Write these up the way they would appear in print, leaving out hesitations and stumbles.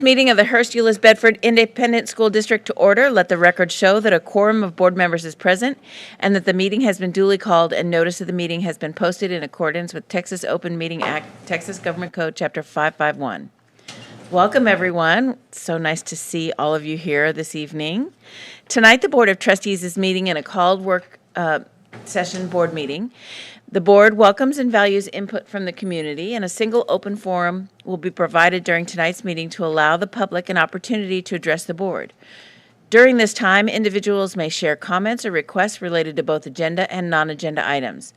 Meeting of the Hurst-Euless-Bedford Independent School District to order. Let the record show that a quorum of board members is present and that the meeting has been duly called and notice of the meeting has been posted in accordance with Texas Open Meeting Act, Texas Government Code, Chapter 551. Welcome, everyone. So nice to see all of you here this evening. Tonight, the Board of Trustees is meeting in a called work session board meeting. The board welcomes and values input from the community, and a single open forum will be provided during tonight's meeting to allow the public an opportunity to address the board. During this time, individuals may share comments or requests related to both agenda and non-agenda items.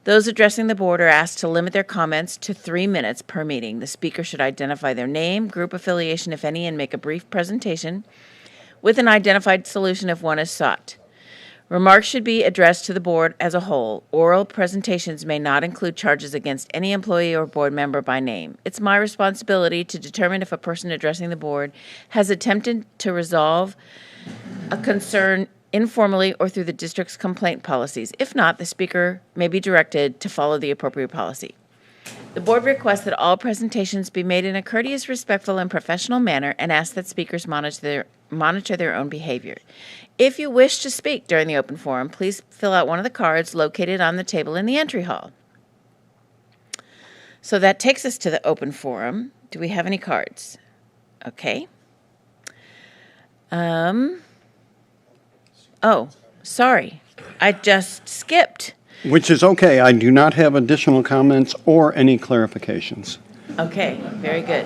Those addressing the board are asked to limit their comments to 3 minutes per meeting. The speaker should identify their name, group affiliation, if any, and make a brief presentation with an identified solution if one is sought. Remarks should be addressed to the board as a whole. Oral presentations may not include charges against any employee or board member by name. It's my responsibility to determine if a person addressing the board has attempted to resolve a concern informally or through the district's complaint policies. If not, the speaker may be directed to follow the appropriate policy. The board requests that all presentations be made in a courteous, respectful, and professional manner and asks that speakers monitor their own behavior. If you wish to speak during the open forum, please fill out one of the cards located on the table in the entry hall. So that takes us to the open forum. Do we have any cards? Okay. Oh, sorry. I just skipped. Which is okay. I do not have additional comments or any clarifications. Okay, very good.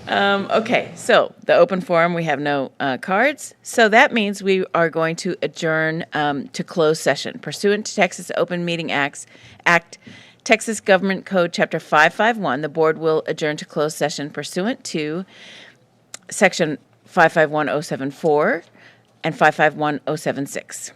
Okay, so the open forum, we have no cards. So that means we are going to adjourn to closed session. Pursuant to Texas Open Meeting Act, Texas Government Code, Chapter 551, the board will adjourn to closed session pursuant to Section 551074 and 551076.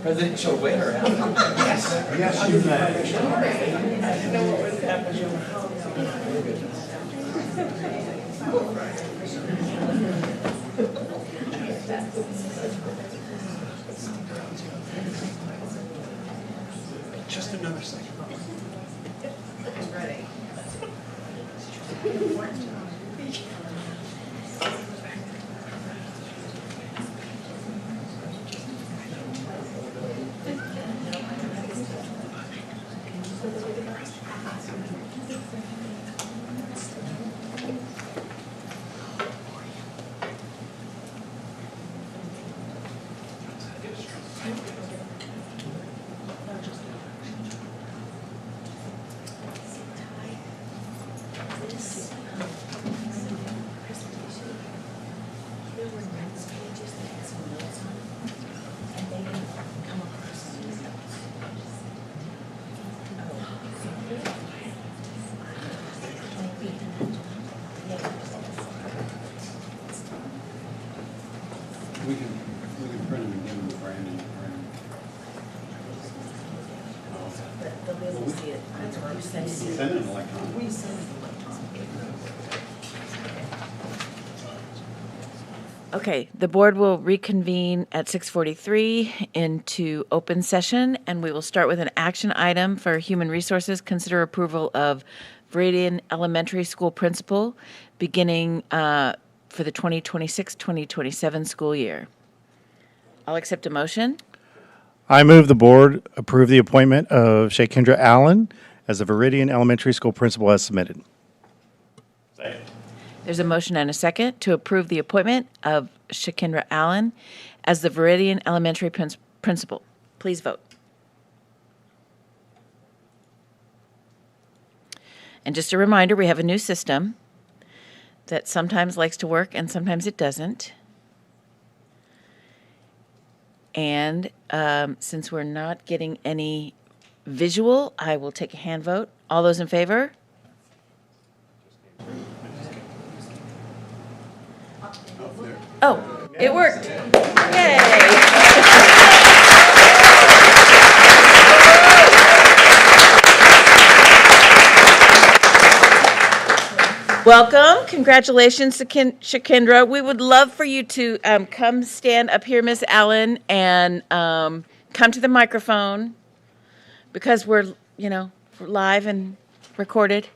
Presidential winner. Yes, you may. I didn't know what was happening. Just another second. Ready. We can print them and give them to Brandon. They'll be able to see it. That's why I'm sending it. Send it electronically. We send it electronically. Okay, the board will reconvene at 6:43 into open session, and we will start with an action item for Human Resources. Consider approval of Viridian Elementary School principal beginning for the 2026-2027 school year. I'll accept a motion. I move the board approve the appointment of Shakendra Allen as the Viridian Elementary School principal as submitted. There's a motion and a second to approve the appointment of Shakendra Allen as the Viridian Elementary principal. Please vote. And just a reminder, we have a new system that sometimes likes to work and sometimes it doesn't. And since we're not getting any visual, I will take a hand vote. All those in favor? Oh, it worked. Yay! Welcome. Congratulations, Shakendra. We would love for you to come stand up here, Miss Allen, and come to the microphone because we're live and recorded.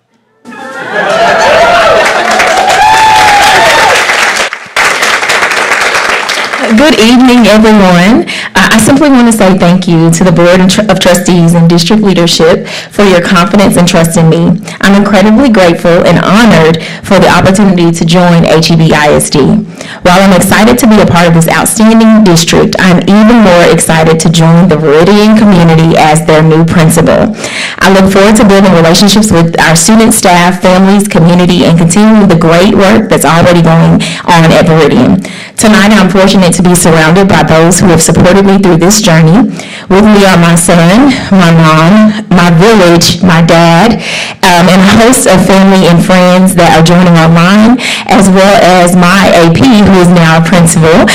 Good evening, everyone. I simply want to say thank you to the Board of Trustees and District Leadership for your confidence and trust in me. I'm incredibly grateful and honored for the opportunity to join HEB ISD. While I'm excited to be a part of this outstanding district, I'm even more excited to join the Viridian community as their new principal. I look forward to building relationships with our student, staff, families, community, and continuing the great work that's already going on at Viridian. Tonight, I'm fortunate to be surrounded by those who have supported me through this journey. With me are my son, my mom, my village, my dad, and a host of family and friends that are joining online, as well as my AP, who is now a principal,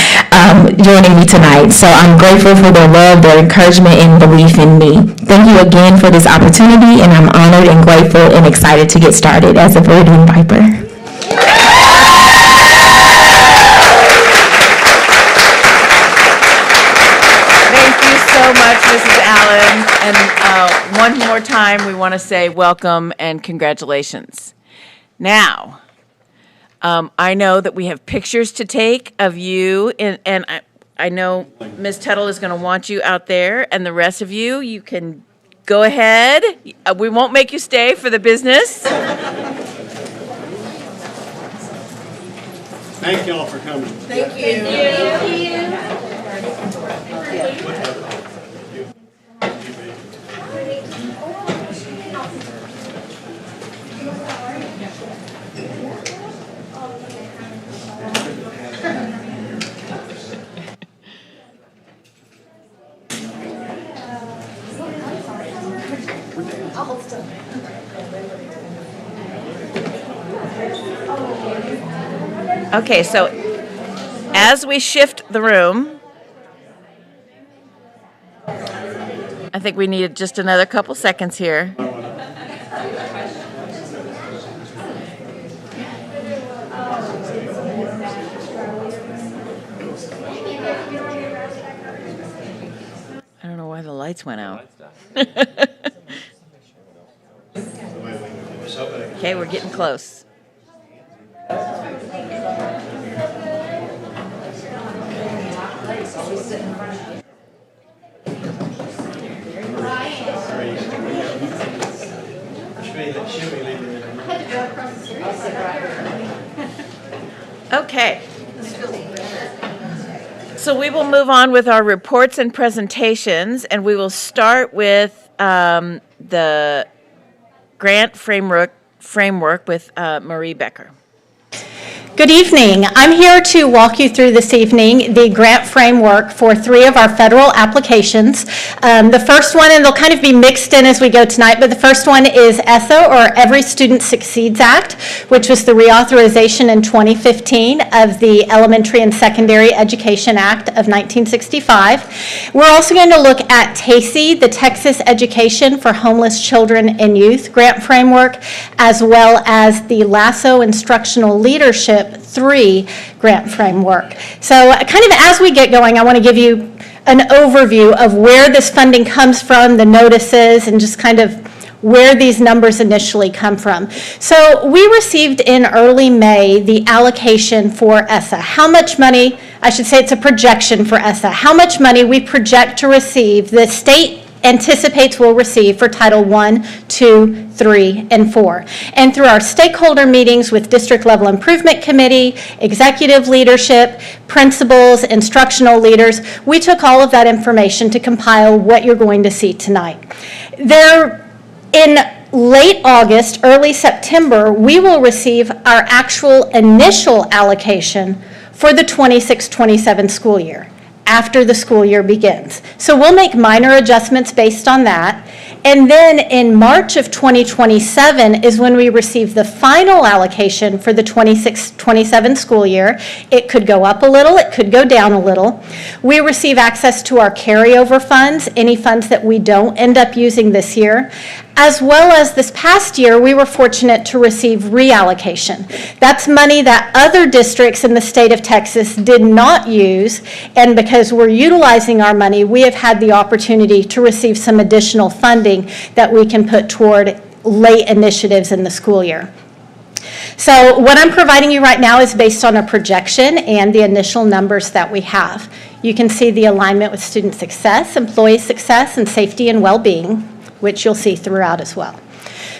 joining me tonight. So I'm grateful for their love, their encouragement, and belief in me. Thank you again for this opportunity, and I'm honored and grateful and excited to get started as a Viridian Viper. So much, Mrs. Allen, and one more time we want to say welcome and congratulations. Now, I know that we have pictures to take of you, and I know Ms. Tuttle is going to want you out there, and the rest of you, you can go ahead. We won't make you stay for the business. Thank you all for coming. Thank you. Thank you. Okay, so as we shift the room, I think we need just another couple seconds here. I don't know why the lights went out. Okay, we're getting close. Okay. So we will move on with our reports and presentations, and we will start with the grant framework with Marie Becker. Good evening. I'm here to walk you through this evening the grant framework for 3 of our federal applications. The first one, and they'll kind of be mixed in as we go tonight, but the first one is ESSA, or Every Student Succeeds Act, which was the reauthorization in 2015 of the Elementary and Secondary Education Act of 1965. We're also going to look at TACE, the Texas Education for Homeless Children and Youth grant framework, as well as the LASSO Instructional Leadership 3 grant framework. So kind of as we get going, I want to give you an overview of where this funding comes from, the notices, and just kind of where these numbers initially come from. So we received in early May the allocation for ESSA. How much money, I should say it's a projection for ESSA, how much money we project to receive, the state anticipates we'll receive for Title I, II, III, and IV. And through our stakeholder meetings with District Level Improvement Committee, executive leadership, principals, instructional leaders, we took all of that information to compile what you're going to see tonight. In late August, early September, we will receive our actual initial allocation for the 26-27 school year, after the school year begins. So we'll make minor adjustments based on that. And then in March of 2027 is when we receive the final allocation for the 26-27 school year. It could go up a little, it could go down a little. We receive access to our carryover funds, any funds that we don't end up using this year. As well as this past year, we were fortunate to receive reallocation. That's money that other districts in the state of Texas did not use, and because we're utilizing our money, we have had the opportunity to receive some additional funding that we can put toward late initiatives in the school year. So what I'm providing you right now is based on a projection and the initial numbers that we have. You can see the alignment with student success, employee success, and safety and well-being, which you'll see throughout as well.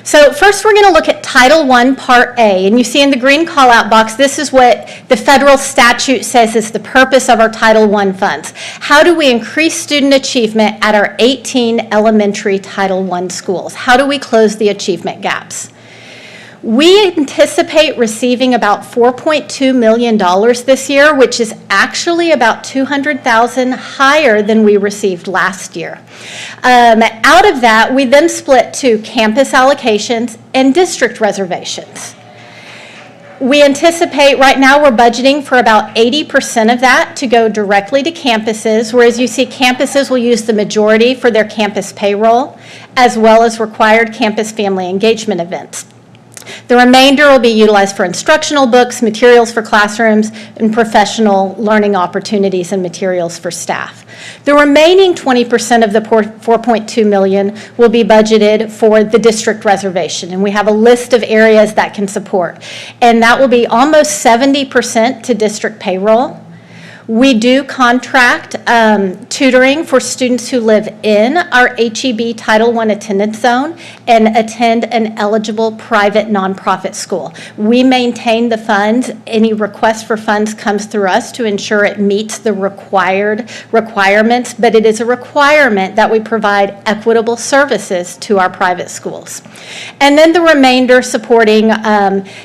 So first we're going to look at Title I, Part A, and you see in the green call-out box, this is what the federal statute says is the purpose of our Title I funds. How do we increase student achievement at our 18 elementary Title I schools? How do we close the achievement gaps? We anticipate receiving about $4.2 million this year, which is actually about $200,000 higher than we received last year. Out of that, we then split to campus allocations and district reservations. We anticipate right now we're budgeting for about 80% of that to go directly to campuses, whereas you see campuses will use the majority for their campus payroll, as well as required campus family engagement events. The remainder will be utilized for instructional books, materials for classrooms, and professional learning opportunities and materials for staff. The remaining 20% of the $4.2 million will be budgeted for the district reservation, and we have a list of areas that can support. And that will be almost 70% to district payroll. We do contract tutoring for students who live in our HEB Title I attendance zone and attend an eligible private nonprofit school. We maintain the funds. Any request for funds comes through us to ensure it meets the requirements, but it is a requirement that we provide equitable services to our private schools. And then the remainder supporting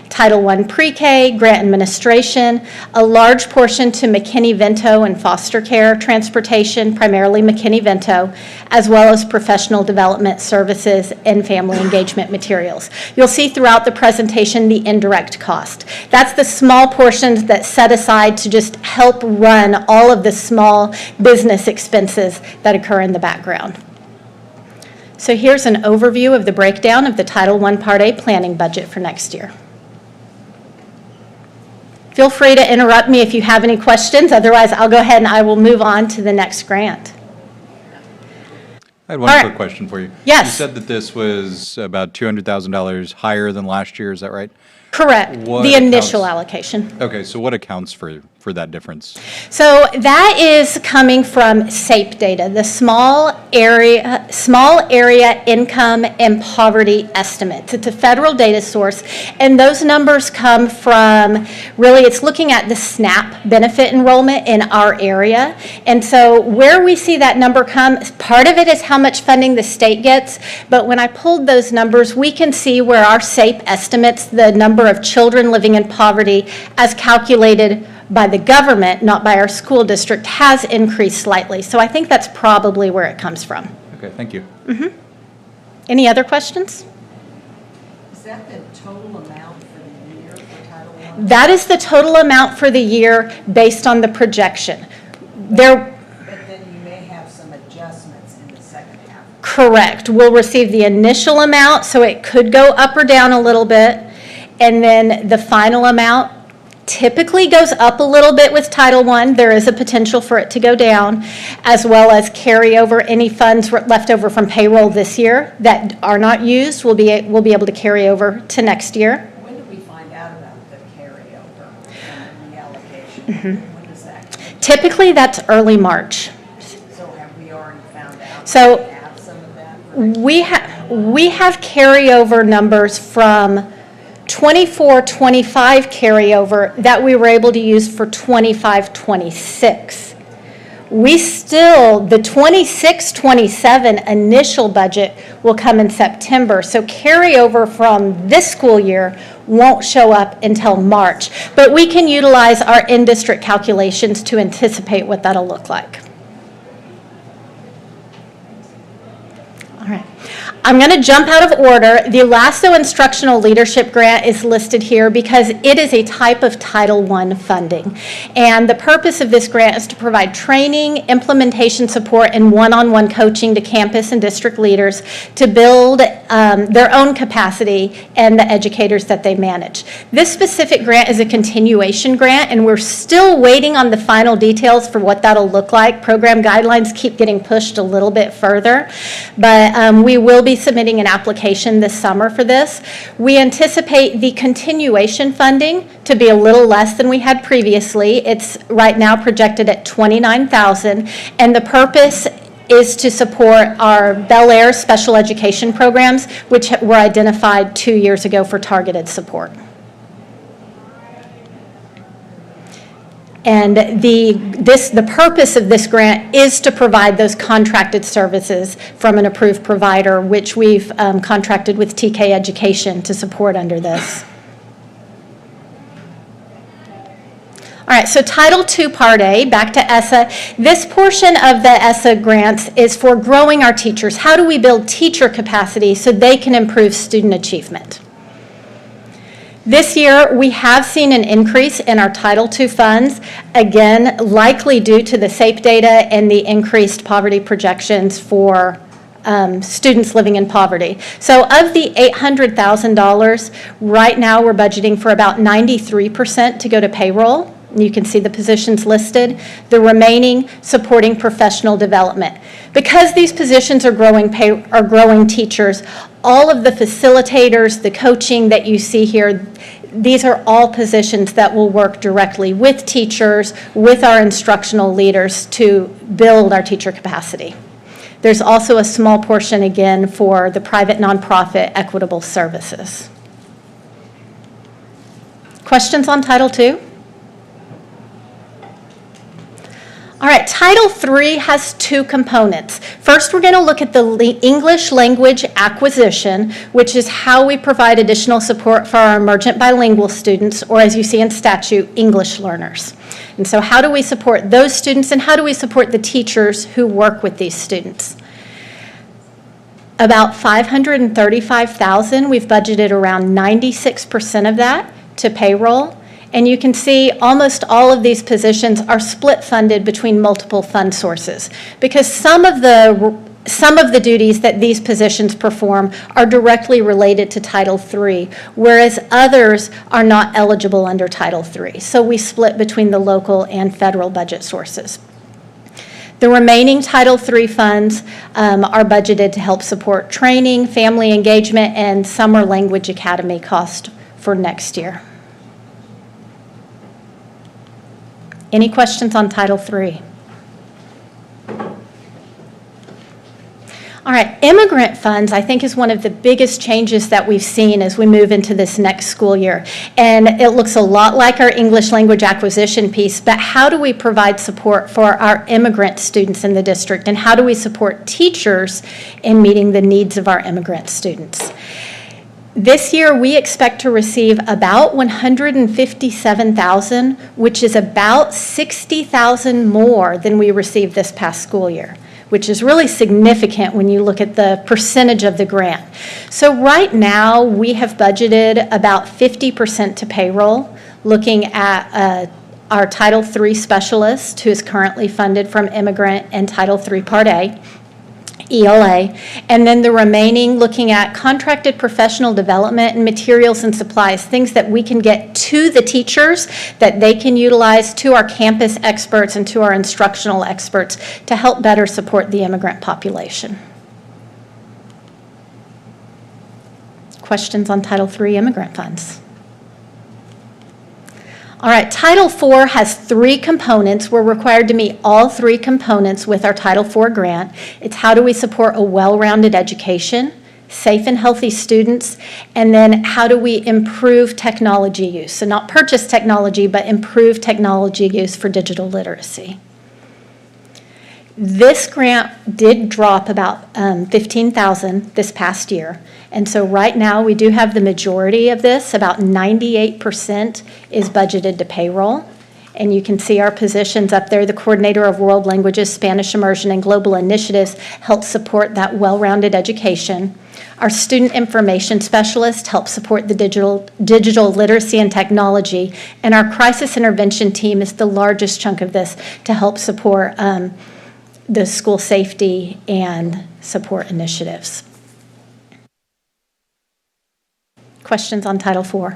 Title I pre-K, grant administration, a large portion to McKinney-Vento and foster care transportation, primarily McKinney-Vento, as well as professional development services and family engagement materials. You'll see throughout the presentation the indirect cost. That's the small portions that set aside to just help run all of the small business expenses that occur in the background. So here's an overview of the breakdown of the Title I Part A planning budget for next year. Feel free to interrupt me if you have any questions. Otherwise, I'll go ahead and I will move on to the next grant. I had one All right. quick question for you. Yes. You said that this was about $200,000 higher than last year, is that right? Correct. What The initial accounts- allocation. Okay, so what accounts for that difference? So that is coming from SAPE data, the small area income and poverty estimates. It's a federal data source, and those numbers come from, really, it's looking at the SNAP benefit enrollment in our area. And so where we see that number come, part of it is how much funding the state gets, but when I pulled those numbers, we can see where our SAPE estimates the number of children living in poverty as calculated by the government, not by our school district, has increased slightly. So I think that's probably where it comes from. Okay, thank you. Any other questions? Is that the total amount for the year for Title I? That is the total amount for the year based on the projection. There, But then you may have some adjustments in the second half. correct. We'll receive the initial amount, so it could go up or down a little bit. And then the final amount typically goes up a little bit with Title I. There is a potential for it to go down, as well as carry over any funds left over from payroll this year that are not used. We'll be able to carry over to next year. When do we find out about the carryover and reallocation? When does that come? Typically, that's early March. So have we already found out? So- Do we have some of that? for next We have carryover numbers from 24-25 carryover that we were able to use for 25-26. The 26-27 initial budget will come in September, so carryover from this school year won't show up until March. But we can utilize our in-district calculations to anticipate what that'll look like. All right. I'm going to jump out of order. The LASSO Instructional Leadership Grant is listed here because it is a type of Title I funding. And the purpose of this grant is to provide training, implementation support, and one-on-one coaching to campus and district leaders to build their own capacity and the educators that they manage. This specific grant is a continuation grant, and we're still waiting on the final details for what that'll look like. Program guidelines keep getting pushed a little bit further, but we will be submitting an application this summer for this. We anticipate the continuation funding to be a little less than we had previously. It's right now projected at $29,000, and the purpose is to support our Bel Air special education programs, which were identified 2 years ago for targeted support. And the purpose of this grant is to provide those contracted services from an approved provider, which we've contracted with TK Education to support under this. All right, so Title II Part A, back to ESSA. This portion of the ESSA grants is for growing our teachers. How do we build teacher capacity so they can improve student achievement? This year, we have seen an increase in our Title II funds, again, likely due to the SAPE data and the increased poverty projections for students living in poverty. So of the $800,000, right now we're budgeting for about 93% to go to payroll. You can see the positions listed. The remaining supporting professional development. Because these positions are growing teachers, all of the facilitators, the coaching that you see here, these are all positions that will work directly with teachers, with our instructional leaders to build our teacher capacity. There's also a small portion, again, for the private nonprofit equitable services. Questions on Title II? All right, Title III has two components. First, we're going to look at the English language acquisition, which is how we provide additional support for our emergent bilingual students, or as you see in statute, English learners. And so how do we support those students, and how do we support the teachers who work with these students? About $535,000, we've budgeted around 96% of that to payroll. And you can see almost all of these positions are split funded between multiple fund sources, because some of the some of the duties that these positions perform are directly related to Title III, whereas others are not eligible under Title III. So we split between the local and federal budget sources. The remaining Title III funds are budgeted to help support training, family engagement, and summer language academy cost for next year. Any questions on Title III? All right, immigrant funds, I think, is one of the biggest changes that we've seen as we move into this next school year. And it looks a lot like our English language acquisition piece, but how do we provide support for our immigrant students in the district? And how do we support teachers in meeting the needs of our immigrant students? This year, we expect to receive about $157,000, which is about $60,000 more than we received this past school year, which is really significant when you look at the percentage of the grant. So right now, we have budgeted about 50% to payroll, looking at our Title III specialist, who is currently funded from immigrant and Title III Part A, ELA, and then the remaining looking at contracted professional development and materials and supplies, things that we can get to the teachers that they can utilize, to our campus experts and to our instructional experts to help better support the immigrant population. Questions on Title III immigrant funds? All right, Title IV has 3 components. We're required to meet all 3 components with our Title IV grant. It's how do we support a well-rounded education, safe and healthy students, and then how do we improve technology use? So not purchase technology, but improve technology use for digital literacy. This grant did drop about $15,000 this past year. And so right now we do have the majority of this, about 98% is budgeted to payroll. And you can see our positions up there. The coordinator of world languages, Spanish immersion, and global initiatives help support that well-rounded education. Our student information specialist helps support the digital literacy and technology. And our crisis intervention team is the largest chunk of this to help support the school safety and support initiatives. Questions on Title IV?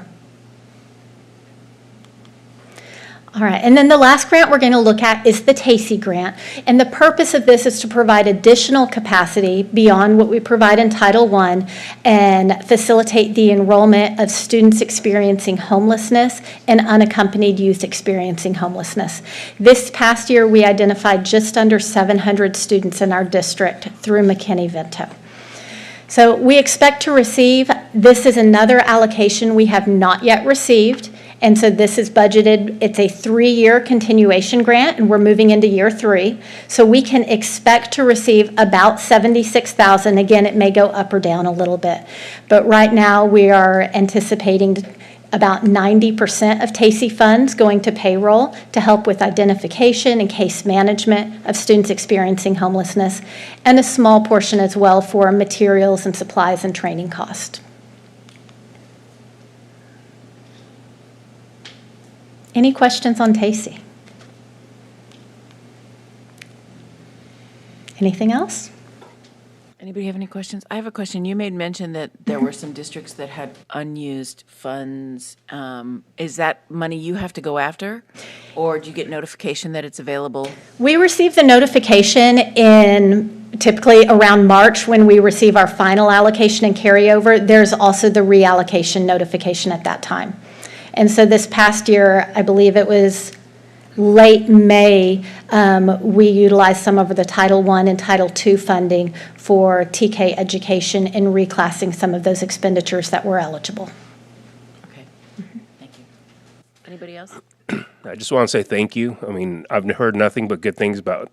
All right, and then the last grant we're going to look at is the TACI grant. And the purpose of this is to provide additional capacity beyond what we provide in Title I and facilitate the enrollment of students experiencing homelessness and unaccompanied youth experiencing homelessness. This past year, we identified just under 700 students in our district through McKinney-Vento. So we expect to receive, this is another allocation we have not yet received. And so this is budgeted, it's a 3-year continuation grant, and we're moving into year 3. So we can expect to receive about $76,000. Again, it may go up or down a little bit. But right now we are anticipating about 90% of TACI funds going to payroll to help with identification and case management of students experiencing homelessness, and a small portion as well for materials and supplies and training cost. Any questions on TACI? Anything else? Anybody have any questions? I have a question. You made mention that there were some districts that had unused funds. Is that money you have to go after, or do you get notification that it's available? We receive the notification in typically around March when we receive our final allocation and carryover. There's also the reallocation notification at that time. And so this past year, I believe it was late May, we utilized some of the Title I and Title II funding for TK education and reclassing some of those expenditures that were eligible. Okay, thank you. Anybody else? I just want to say thank you. I mean, I've heard nothing but good things about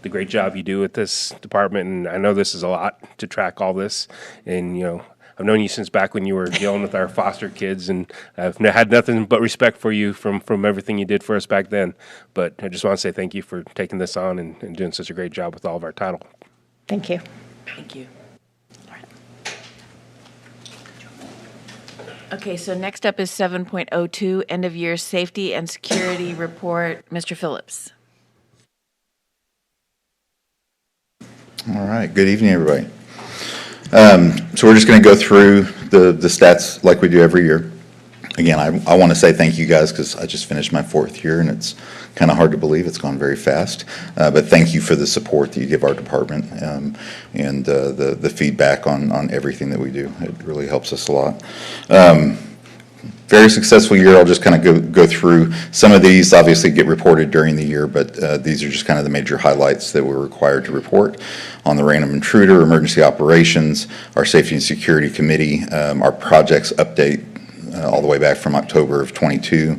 the great job you do with this department, and I know this is a lot to track all this, and, you know, I've known you since back when you were dealing with our foster kids, and I've had nothing but respect for you from everything you did for us back then. But I just want to say thank you for taking this on and doing such a great job with all of our title. Thank you. Thank you. Okay, so next up is 7.02, End of Year Safety and Security Report. Mr. Phillips. All right, good evening, everybody. So we're just going to go through the stats like we do every year. Again, I want to say thank you guys because I just finished my 4th year and it's kind of hard to believe. It's gone very fast. But thank you for the support that you give our department and the feedback on everything that we do. It really helps us a lot. Very successful year. I'll just kind of go through some of these. Obviously get reported during the year, but these are just kind of the major highlights that we're required to report on the random intruder, emergency operations, our safety and security committee, our projects update all the way back from October of 22,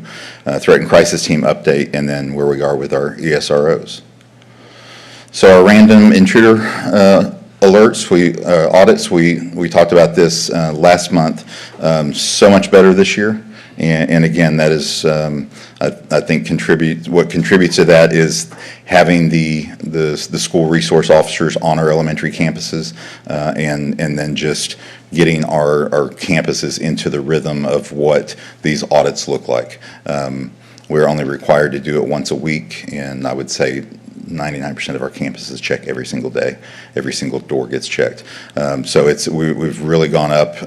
threat and crisis team update, and then where we are with our ESROs. So our random intruder alerts, audits, we talked about this last month. So much better this year, and again, that is I think what contributes to that is having the school resource officers on our elementary campuses, and then just getting our campuses into the rhythm of what these audits look like. We're only required to do it once a week, and I would say 99% of our campuses check every single day. Every single door gets checked. So we've really gone up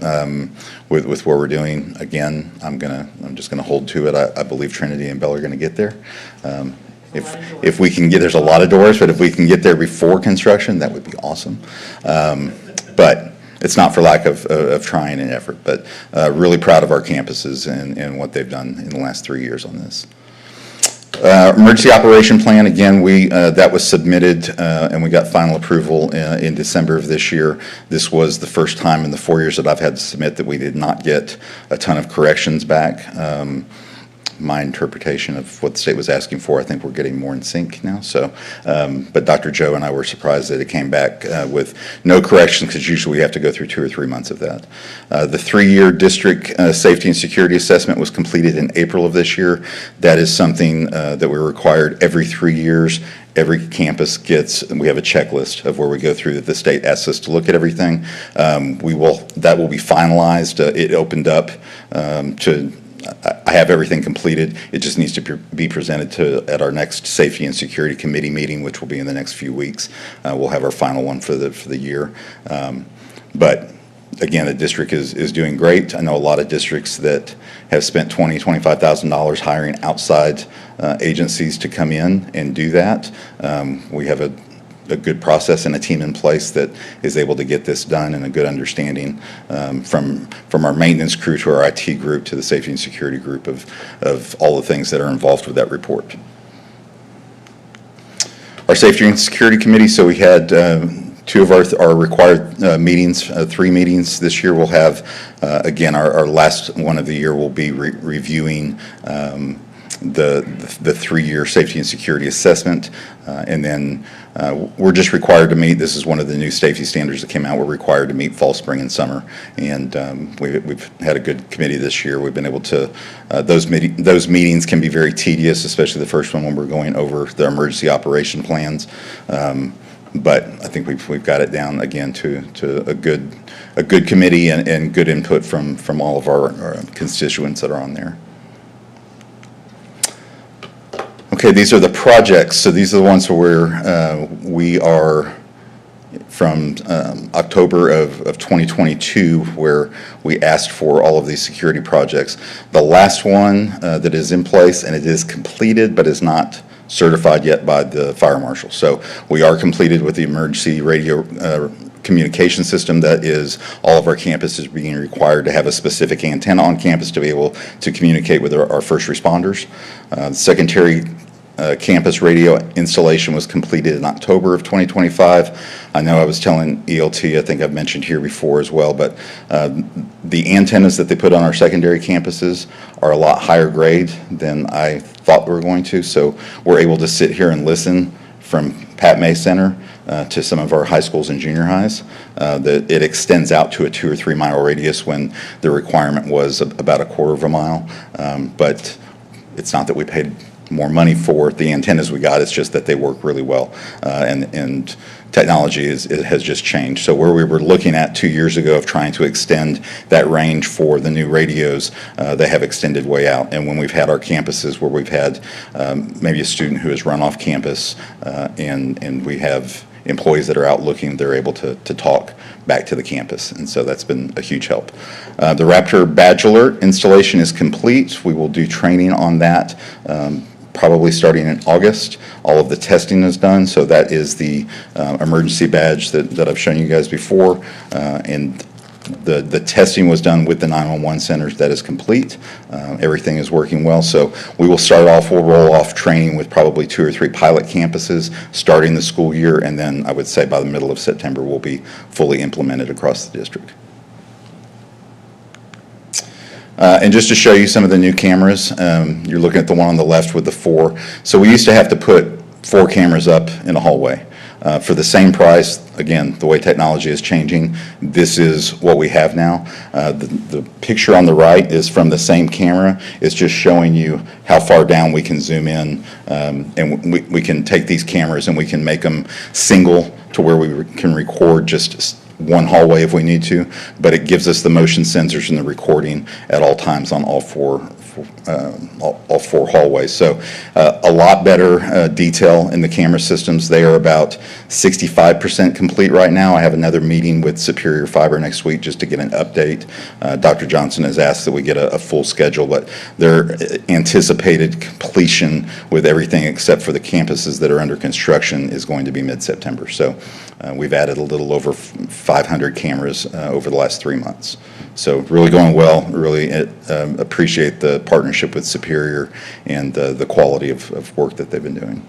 with what we're doing. Again, I'm just gonna hold to it. I believe Trinity and Bell are gonna get there. If we can get, there's a lot of doors, but if we can get there before construction, that would be awesome. But it's not for lack of trying and effort, but really proud of our campuses and what they've done in the last 3 years on this. Emergency operation plan, again, that was submitted and we got final approval in December of this year. This was the first time in the 4 years that I've had to submit that we did not get a ton of corrections back. My interpretation of what the state was asking for, I think we're getting more in sync now. So, but Dr. Joe and I were surprised that it came back with no corrections, because usually we have to go through 2 or 3 months of that. The 3-year district safety and security assessment was completed in April of this year. That is something that we're required every 3 years. Every campus we have a checklist of where we go through that the state asks us to look at everything. That will be finalized. It opened up I have everything completed. It just needs to be presented at our next safety and security committee meeting, which will be in the next few weeks. We'll have our final one for the year. But again, the district is doing great. I know a lot of districts that have spent $20,000, $25,000 hiring outside agencies to come in and do that. We have a good process and a team in place that is able to get this done, and a good understanding from our maintenance crew to our IT group to the safety and security group of all the things that are involved with that report. Our safety and security committee, so we had 2 of our required meetings, 3 meetings this year. We'll have, again, our last one of the year will be reviewing the 3-year safety and security assessment, and then we're just required to meet. This is one of the new safety standards that came out. We're required to meet fall, spring, and summer, and we've had a good committee this year. We've been able to. Those meetings can be very tedious, especially the first one when we're going over the emergency operation plans. But I think we've got it down again to a good committee and good input from all of our constituents that are on there. Okay, these are the projects. So these are the ones where we are from October of 2022, where we asked for all of these security projects. The last one that is in place, and it is completed but is not certified yet by the fire marshal. So we are completed with the emergency radio communication system. That is, all of our campuses being required to have a specific antenna on campus to be able to communicate with our first responders. Secondary campus radio installation was completed in October of 2025. I know I was telling ELT, I think I've mentioned here before as well, but the antennas that they put on our secondary campuses are a lot higher grade than I thought we were going to. So we're able to sit here and listen from Pat May Center to some of our high schools and junior highs. That it extends out to a 2 or 3 mile radius when the requirement was about a 1/4 mile. But it's not that we paid more money for the antennas we got. It's just that they work really well, and technology has just changed. So where we were looking at 2 years ago of trying to extend that range for the new radios, they have extended way out. And when we've had our campuses where we've had maybe a student who has run off campus, and we have employees that are out looking, they're able to talk back to the campus. And so that's been a huge help. The Raptor Badge Alert installation is complete. We will do training on that probably starting in August. All of the testing is done, so that is the emergency badge that I've shown you guys before. And the testing was done with the 911 centers. That is complete. Everything is working well. So we'll roll off training with probably 2 or 3 pilot campuses starting the school year, and then I would say by the middle of September we'll be fully implemented across the district. And just to show you some of the new cameras, you're looking at the one on the left with the 4. So we used to have to put 4 cameras up in a hallway. For the same price, again, the way technology is changing, this is what we have now. The picture on the right is from the same camera. It's just showing you how far down we can zoom in, and we can take these cameras and we can make them single to where we can record just one hallway if we need to, but it gives us the motion sensors and the recording at all times on all four hallways. So a lot better detail in the camera systems. They are about 65% complete right now. I have another meeting with Superior Fiber next week just to get an update. Dr. Johnson has asked that we get a full schedule, but their anticipated completion with everything except for the campuses that are under construction is going to be mid-September. So we've added a little over 500 cameras over the last 3 months. So really going well. Really appreciate the partnership with Superior and the quality of work that they've been doing.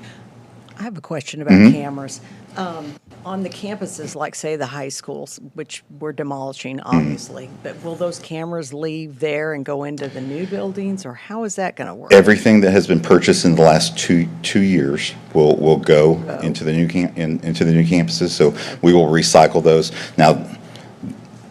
I have a question about cameras. On the campuses, like say the high schools, which we're demolishing obviously, but will those cameras leave there and go into the new buildings, or how is that going to work? Everything that has been purchased in the last two years will go into the new into the new campuses. So we will recycle those. Now,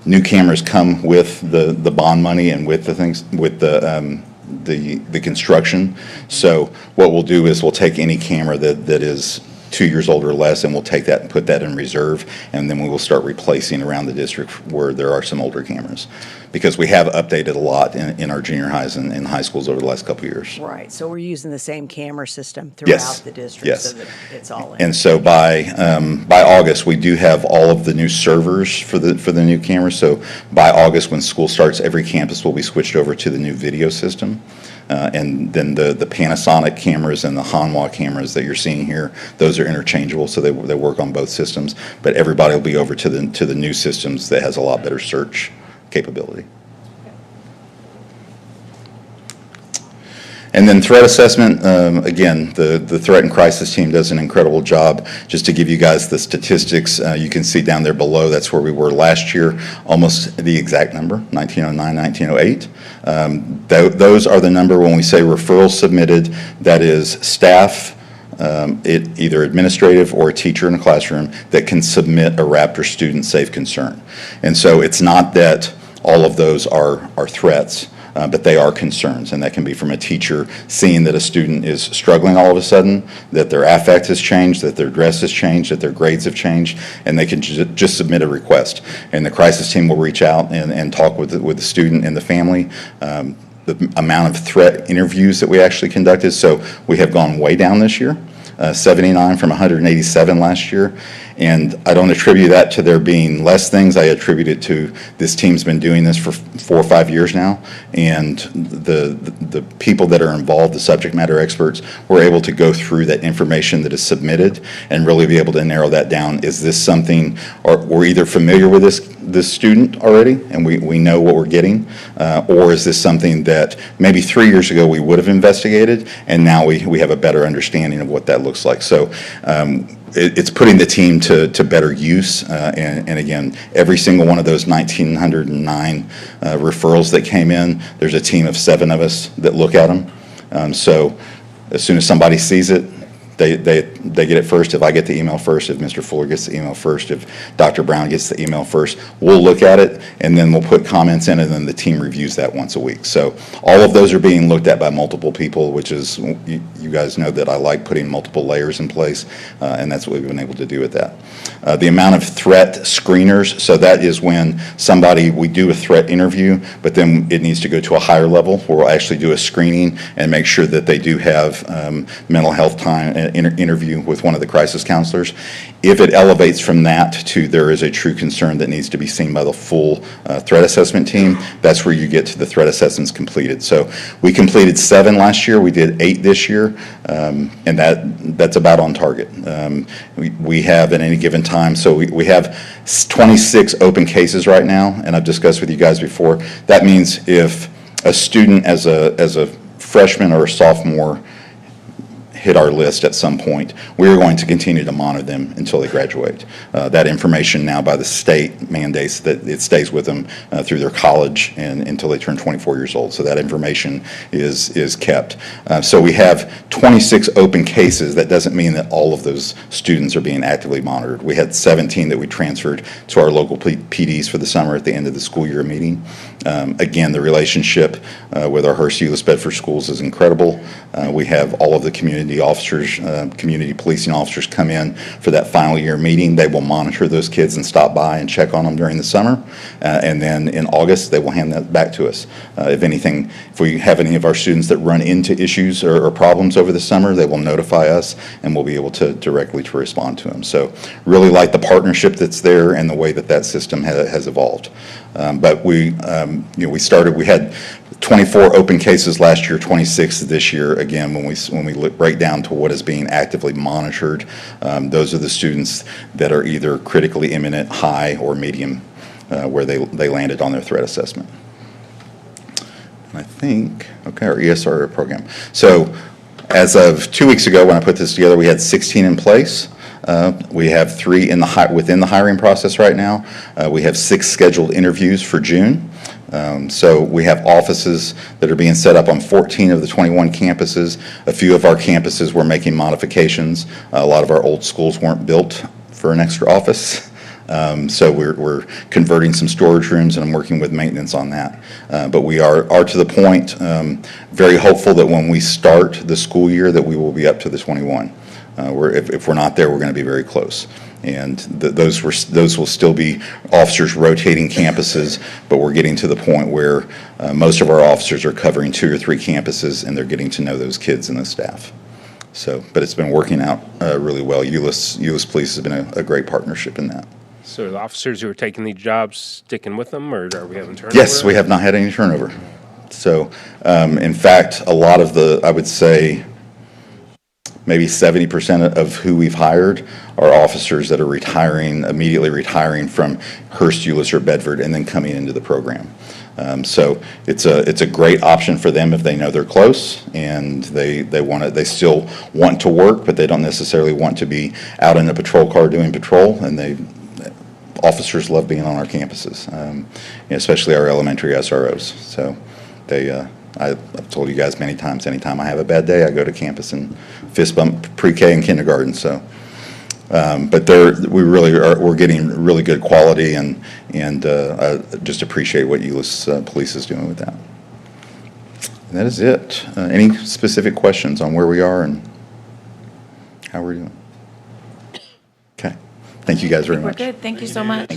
new cameras come with the bond money and with the things with the construction. So what we'll do is we'll take any camera that is 2 years old or less, and we'll take that and put that in reserve, and then we will start replacing around the district where there are some older cameras, because we have updated a lot in our junior highs and high schools over the last couple of years. Right, so we're using the same camera system throughout the district, so that it's all in. And so by August, we do have all of the new servers for the new cameras. So by August, when school starts, every campus will be switched over to the new video system. And then the Panasonic cameras and the Hanwha cameras that you're seeing here, those are interchangeable, so they work on both systems. But everybody will be over to the new systems that has a lot better search capability. And then threat assessment, again, the threat and crisis team does an incredible job. Just to give you guys the statistics, you can see down there below, that's where we were last year, almost the exact number, 1909, 1908. Those are the number when we say referrals submitted, that is staff, either administrative or a teacher in a classroom that can submit a Raptor student safe concern. And so it's not that all of those are threats. But they are concerns, and that can be from a teacher seeing that a student is struggling all of a sudden, that their affect has changed, that their dress has changed, that their grades have changed, and they can just submit a request. And the crisis team will reach out and talk with the student and the family. The amount of threat interviews that we actually conducted, so we have gone way down this year, 79 from 187 last year. And I don't attribute that to there being less things. I attribute it to this team's been doing this for 4 or 5 years now, and the people that are involved, the subject matter experts, were able to go through that information that is submitted and really be able to narrow that down. Is this something, or we're either familiar with this student already and we know what we're getting, or is this something that maybe 3 years ago we would have investigated, and now we have a better understanding of what that looks like. So it's putting the team to better use, and again, every single one of those 1,909 referrals that came in, there's a team of 7 of us that look at them. So as soon as somebody sees it, they get it first. If I get the email first, if Mr. Fuller gets the email first, if Dr. Brown gets the email first, we'll look at it, and then we'll put comments in, and then the team reviews that once a week. So all of those are being looked at by multiple people, which is, you guys know that I like putting multiple layers in place, and that's what we've been able to do with that. The amount of threat screeners, so that is when we do a threat interview, but then it needs to go to a higher level where we'll actually do a screening and make sure that they do have mental health time interview with one of the crisis counselors. If it elevates from that to there is a true concern that needs to be seen by the full threat assessment team, that's where you get to the threat assessments completed. So we completed 7 last year, we did 8 this year, and that's about on target. We have at any given time, so we have 26 open cases right now, and I've discussed with you guys before. That means if a student as a freshman or a sophomore hit our list at some point, we are going to continue to monitor them until they graduate. That information now by the state mandates that it stays with them through their college and until they turn 24 years old. So that information is kept. So we have 26 open cases. That doesn't mean that all of those students are being actively monitored. We had 17 that we transferred to our local PDs for the summer at the end of the school year meeting. Again, the relationship with our Hurst-Euless-Bedford schools is incredible. We have all of the community officers, community policing officers come in for that final year meeting. They will monitor those kids and stop by and check on them during the summer. And then in August, they will hand that back to us. If we have any of our students that run into issues or problems over the summer, they will notify us and we'll be able to directly respond to them. So really like the partnership that's there and the way that system has evolved. But we had 24 open cases last year, 26 this year. Again, when we look right down to what is being actively monitored, those are the students that are either critically imminent, high, or medium, where they landed on their threat assessment. And I think, okay, our ESR program. So as of 2 weeks ago when I put this together, we had 16 in place. We have 3 within the hiring process right now. We have 6 scheduled interviews for June. So we have offices that are being set up on 14 of the 21 campuses. A few of our campuses we're making modifications. A lot of our old schools weren't built for an extra office. So we're converting some storage rooms, and I'm working with maintenance on that. But we are to the point, very hopeful that when we start the school year that we will be up to the 21. If we're not there, we're going to be very close. And those will still be officers rotating campuses, but we're getting to the point where most of our officers are covering 2 or 3 campuses, and they're getting to know those kids and the staff. So, but it's been working out really well. Euless Police has been a great partnership in that. So the officers who are taking these jobs sticking with them, or are we having turnover? Yes, we have not had any turnover. So, in fact, a lot of I would say, maybe 70% of who we've hired are officers that are immediately retiring from Hurst-Euless or Bedford and then coming into the program. So it's a great option for them if they know they're close and they still want to work, but they don't necessarily want to be out in a patrol car doing patrol. And officers love being on our campuses, especially our elementary SROs. So I've told you guys many times, anytime I have a bad day, I go to campus and fist bump pre-K and kindergarten. So, but we're getting really good quality, and I just appreciate what Euless Police is doing with that. And that is it. Any specific questions on where we are and how we're doing? Okay. Thank you guys very much. We're good. Thank you so much.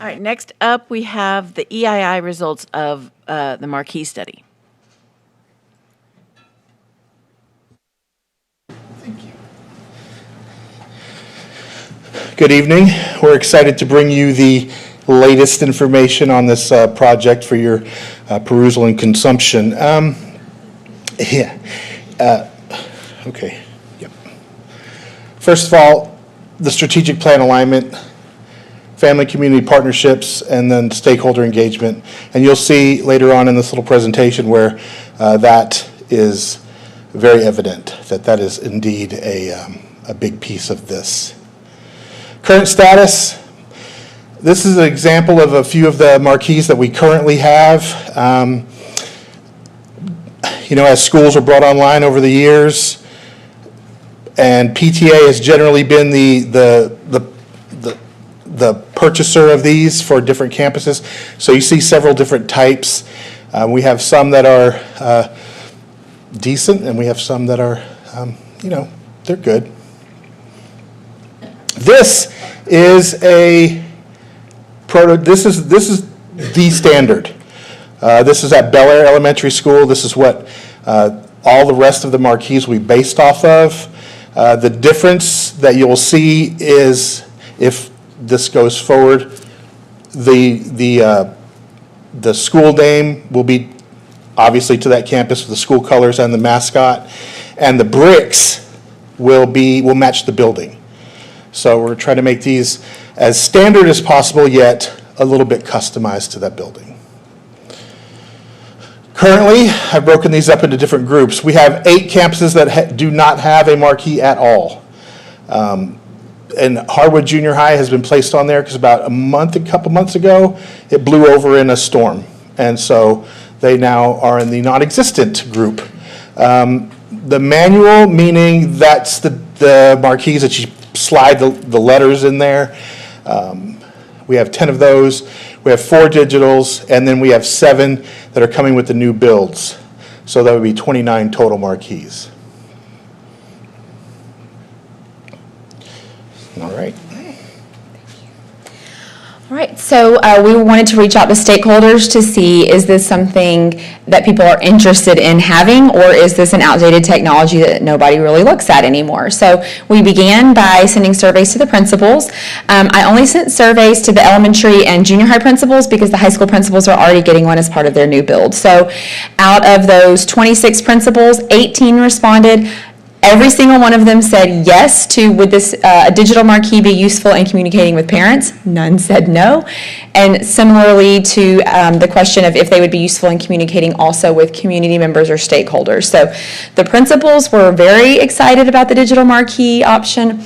All right, next up, we have the EII results of the Marquis study. Thank you. Good evening. We're excited to bring you the latest information on this project for your perusal and consumption. Okay. Yep. First of all, the strategic plan alignment, family community partnerships, and then stakeholder engagement. And you'll see later on in this little presentation where that is very evident, that is indeed a big piece of this. Current status, this is an example of a few of the marquees that we currently have. As schools are brought online over the years, and PTA has generally been the purchaser of these for different campuses. So you see several different types. We have some that are decent, and we have some that are, they're good. This is this is the standard. This is at Bel Air Elementary School. This is what all the rest of the marquees will be based off of. The difference that you'll see is, if this goes forward, the school name will be obviously to that campus with the school colors and the mascot, and the bricks will match the building. So we're trying to make these as standard as possible, yet a little bit customized to that building. Currently, I've broken these up into different groups. We have 8 campuses that do not have a marquee at all. And Harwood Junior High has been placed on there because about a couple months ago, it blew over in a storm. And so they now are in the non-existent group. The manual, meaning that's the marquees that you slide the letters in there. We have 10 of those. We have 4 digitals, and then we have 7 that are coming with the new builds. So that would be 29 total marquees. All right. All right, so we wanted to reach out to stakeholders to see, is this something that people are interested in having, or is this an outdated technology that nobody really looks at anymore? So we began by sending surveys to the principals. I only sent surveys to the elementary and junior high principals because the high school principals are already getting one as part of their new build. So out of those 26 principals, 18 responded. Every single one of them said yes to, would this a digital marquee be useful in communicating with parents? None said no. And similarly to the question of if they would be useful in communicating also with community members or stakeholders. So the principals were very excited about the digital marquee option.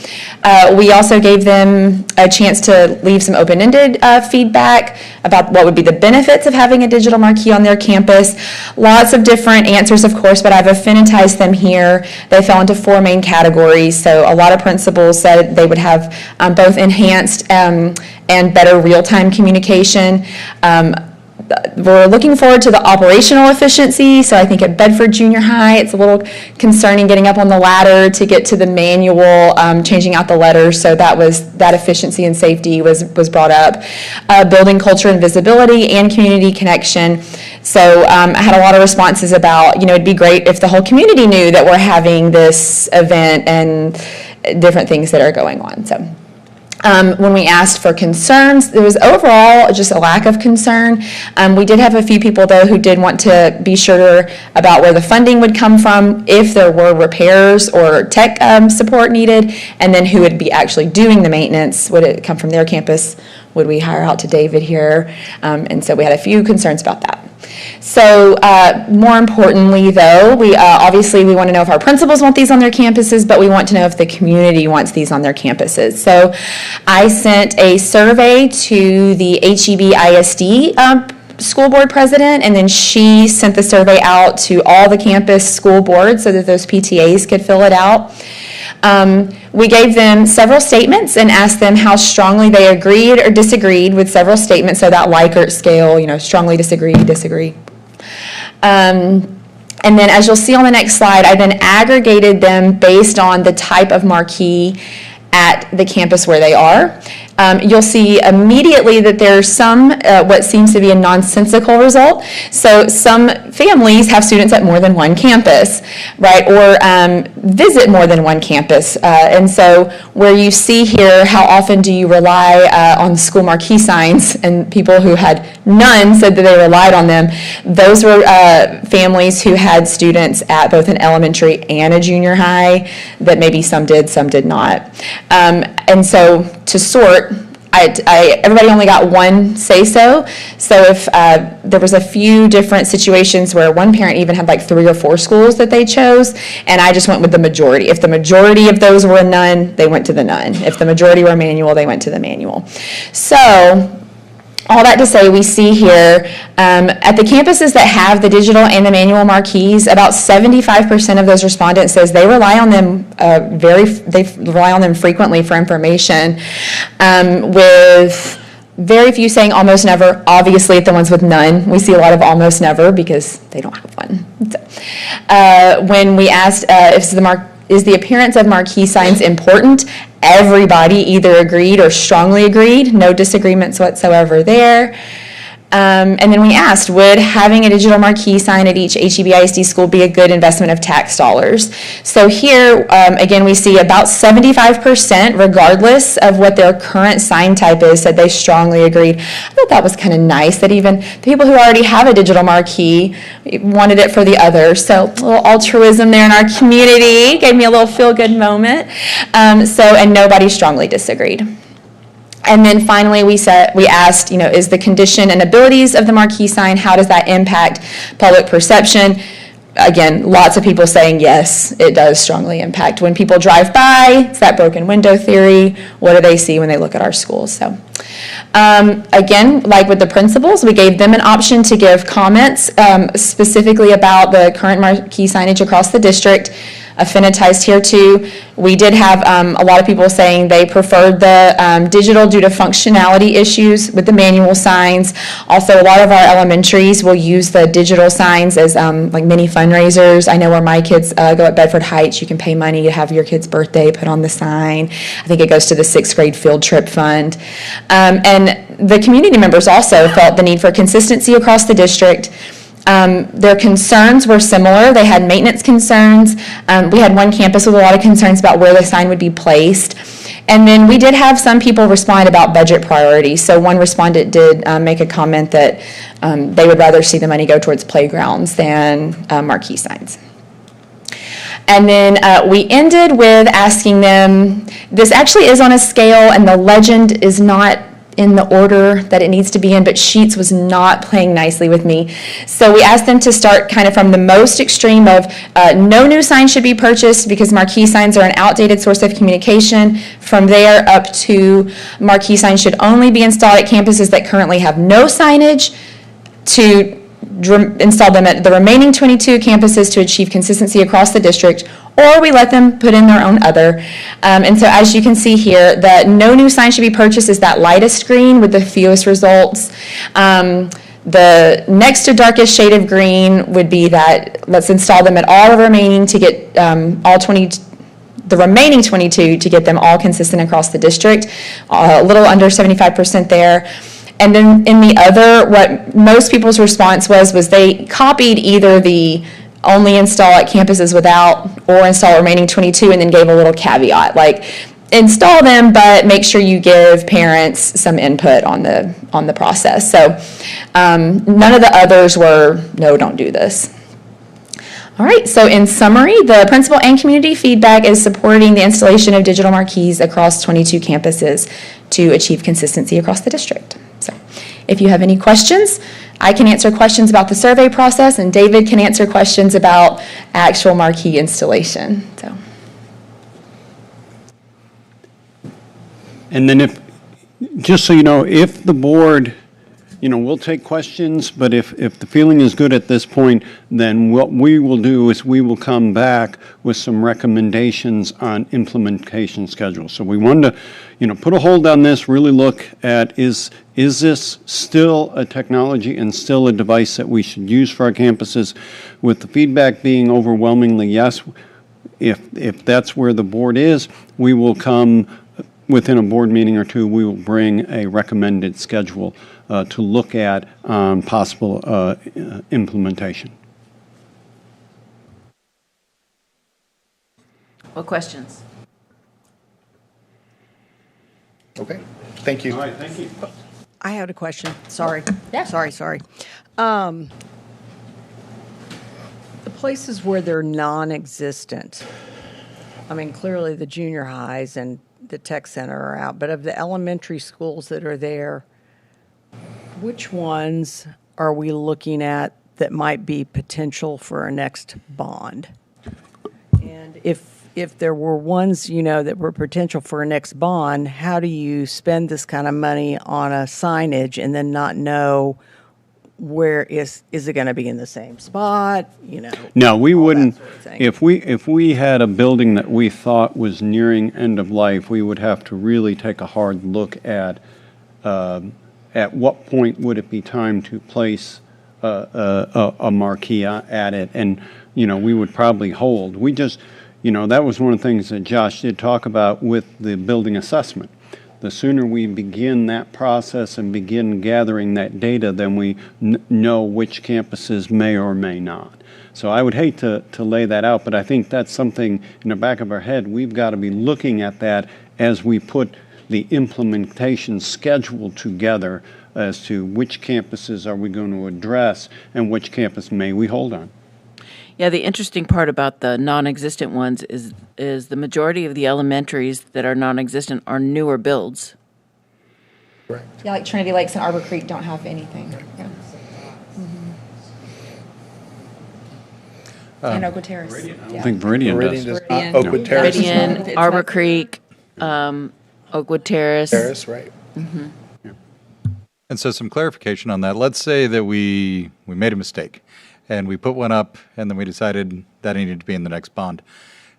We also gave them a chance to leave some open-ended feedback about what would be the benefits of having a digital marquee on their campus. Lots of different answers, of course, but I've affinitized them here. They fell into 4 main categories. So a lot of principals said they would have both enhanced and better real-time communication. We're looking forward to the operational efficiency. So I think at Bedford Junior High, it's a little concerning getting up on the ladder to get to the manual, changing out the letters. So that efficiency and safety was brought up. Building culture and visibility and community connection. So I had a lot of responses about, it'd be great if the whole community knew that we're having this event and different things that are going on. So. When we asked for concerns, there was overall just a lack of concern. We did have a few people, though, who did want to be sure about where the funding would come from, if there were repairs or tech support needed, and then who would be actually doing the maintenance. Would it come from their campus? Would we hire out to David here? And so we had a few concerns about that. So more importantly, though, we obviously we want to know if our principals want these on their campuses, but we want to know if the community wants these on their campuses. So I sent a survey to the HEB ISD school board president, and then she sent the survey out to all the campus school boards so that those PTAs could fill it out. We gave them several statements and asked them how strongly they agreed or disagreed with several statements, so that Likert scale, strongly disagree. And then as you'll see on the next slide, I then aggregated them based on the type of marquee at the campus where they are. You'll see immediately that there's some, what seems to be a nonsensical result. So some families have students at more than one campus, right, or visit more than one campus. And so where you see here, how often do you rely on school marquee signs, and people who had none said that they relied on them. Those were families who had students at both an elementary and a junior high, that maybe some did not. And so to sort, everybody only got one say-so. So if there was a few different situations where one parent even had like 3 or 4 schools that they chose, and I just went with the majority. If the majority of those were a none, they went to the none. If the majority were manual, they went to the manual. So all that to say, we see here at the campuses that have the digital and the manual marquees, about 75% of those respondents says they rely on them frequently for information, with very few saying almost never. Obviously, at the ones with none, we see a lot of almost never because they don't have one. So, when we asked is the appearance of marquee signs important, everybody either agreed or strongly agreed. No disagreements whatsoever there. And then we asked, would having a digital marquee sign at each HEB ISD school be a good investment of tax dollars? So here, again, we see about 75%, regardless of what their current sign type is, said they strongly agreed. I thought that was kind of nice that even the people who already have a digital marquee wanted it for the others. So a little altruism there in our community gave me a little feel-good moment. And nobody strongly disagreed. And then finally, we asked, is the condition and abilities of the marquee sign, how does that impact public perception? Again, lots of people saying yes, it does strongly impact. When people drive by, it's that broken window theory. What do they see when they look at our schools? So, again, like with the principals, we gave them an option to give comments specifically about the current marquee signage across the district. Affinitized here too. We did have a lot of people saying they preferred the digital due to functionality issues with the manual signs. Also, a lot of our elementaries will use the digital signs as like mini fundraisers. I know where my kids go at Bedford Heights, you can pay money to have your kid's birthday put on the sign. I think it goes to the 6th grade field trip fund. And the community members also felt the need for consistency across the district. Their concerns were similar. They had maintenance concerns. We had one campus with a lot of concerns about where the sign would be placed. And then we did have some people respond about budget priorities. So one respondent did make a comment that they would rather see the money go towards playgrounds than marquee signs. And then we ended with asking them, this actually is on a scale and the legend is not in the order that it needs to be in, but Sheets was not playing nicely with me. So we asked them to start kind of from the most extreme of no new signs should be purchased because marquee signs are an outdated source of communication. From there up to marquee signs should only be installed at campuses that currently have no signage, to install them at the remaining 22 campuses to achieve consistency across the district, or we let them put in their own other. And so as you can see here, the no new sign should be purchased is that lightest green with the fewest results. The next to darkest shade of green would be that let's install them at all the remaining to get the remaining 22 to get them all consistent across the district, a little under 75% there. And then in the other, what most people's response was they copied either the only install at campuses without or install remaining 22 and then gave a little caveat, like install them, but make sure you give parents some input on the process. So none of the others were, no, don't do this. All right, so in summary, the principal and community feedback is supporting the installation of digital marquees across 22 campuses to achieve consistency across the district. So if you have any questions, I can answer questions about the survey process, and David can answer questions about actual marquee installation. So. And then just so you know, if the board, we'll take questions, but if the feeling is good at this point, then what we will do is we will come back with some recommendations on implementation schedule. So we wanted to, put a hold on this, really look at is this still a technology and still a device that we should use for our campuses, with the feedback being overwhelmingly yes. If that's where the board is, we will come within a board meeting or two, we will bring a recommended schedule to look at possible implementation. What questions? Okay, thank you. All right, thank you. I had a question. Sorry. Yeah. Sorry. The places where they're non-existent, I mean, clearly the junior highs and the tech center are out, but of the elementary schools that are there, which ones are we looking at that might be potential for a next bond? And if there were ones, that were potential for a next bond, how do you spend this kind of money on a signage and then not know where is it going to be in the same spot? No, we wouldn't. Sort of thing. If we had a building that we thought was nearing end of life, we would have to really take a hard look at what point would it be time to place a marquee at it, and we would probably hold. We just, that was one of the things that Josh did talk about with the building assessment. The sooner we begin that process and begin gathering that data, then we know which campuses may or may not. So I would hate to lay that out, but I think that's something in the back of our head. We've got to be looking at that as we put the implementation schedule together as to which campuses are we going to address and which campus may we hold on. Yeah, the interesting part about the non-existent ones is the majority of the elementaries that are non-existent are newer builds. Correct. Yeah, like Trinity Lakes and Arbor Creek don't have anything. Yeah. And Oakwood Terrace. I think Meridian does. Does Meridian. not. Oakwood Terrace. is not. Meridian, Arbor Creek, Oakwood Terrace. Terrace, right. And so some clarification on that. Let's say that we made a mistake and we put one up and then we decided that needed to be in the next bond.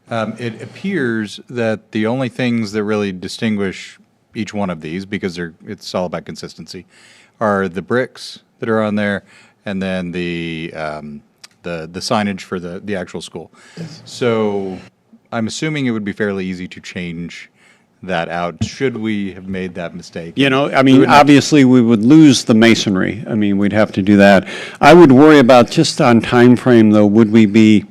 It appears that the only things that really distinguish each one of these, because it's all about consistency, are the bricks that are on there and then the signage for the actual school. Yes. So I'm assuming it would be fairly easy to change that out, should we have made that mistake. You know, I mean, obviously, we would lose the masonry. I mean, we'd have to do that. I would worry about just on time frame, though, would we be,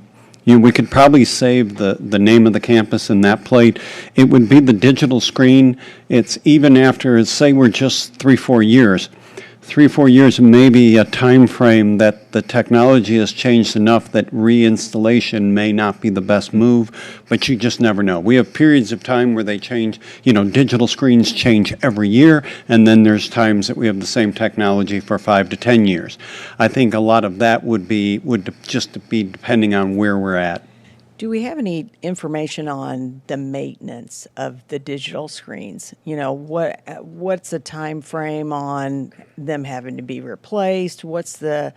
you know, we could probably save the name of the campus in that plate. It would be the digital screen. It's even after, say, we're just 3-4 years. 3-4 years may be a time frame that the technology has changed enough that reinstallation may not be the best move, but you just never know. We have periods of time where they change, you know, digital screens change every year, and then there's times that we have the same technology for 5 to 10 years. I think a lot of that would just be depending on where we're at. Do we have any information on the maintenance of the digital screens? You know, what's the time frame on them having to be replaced? What's the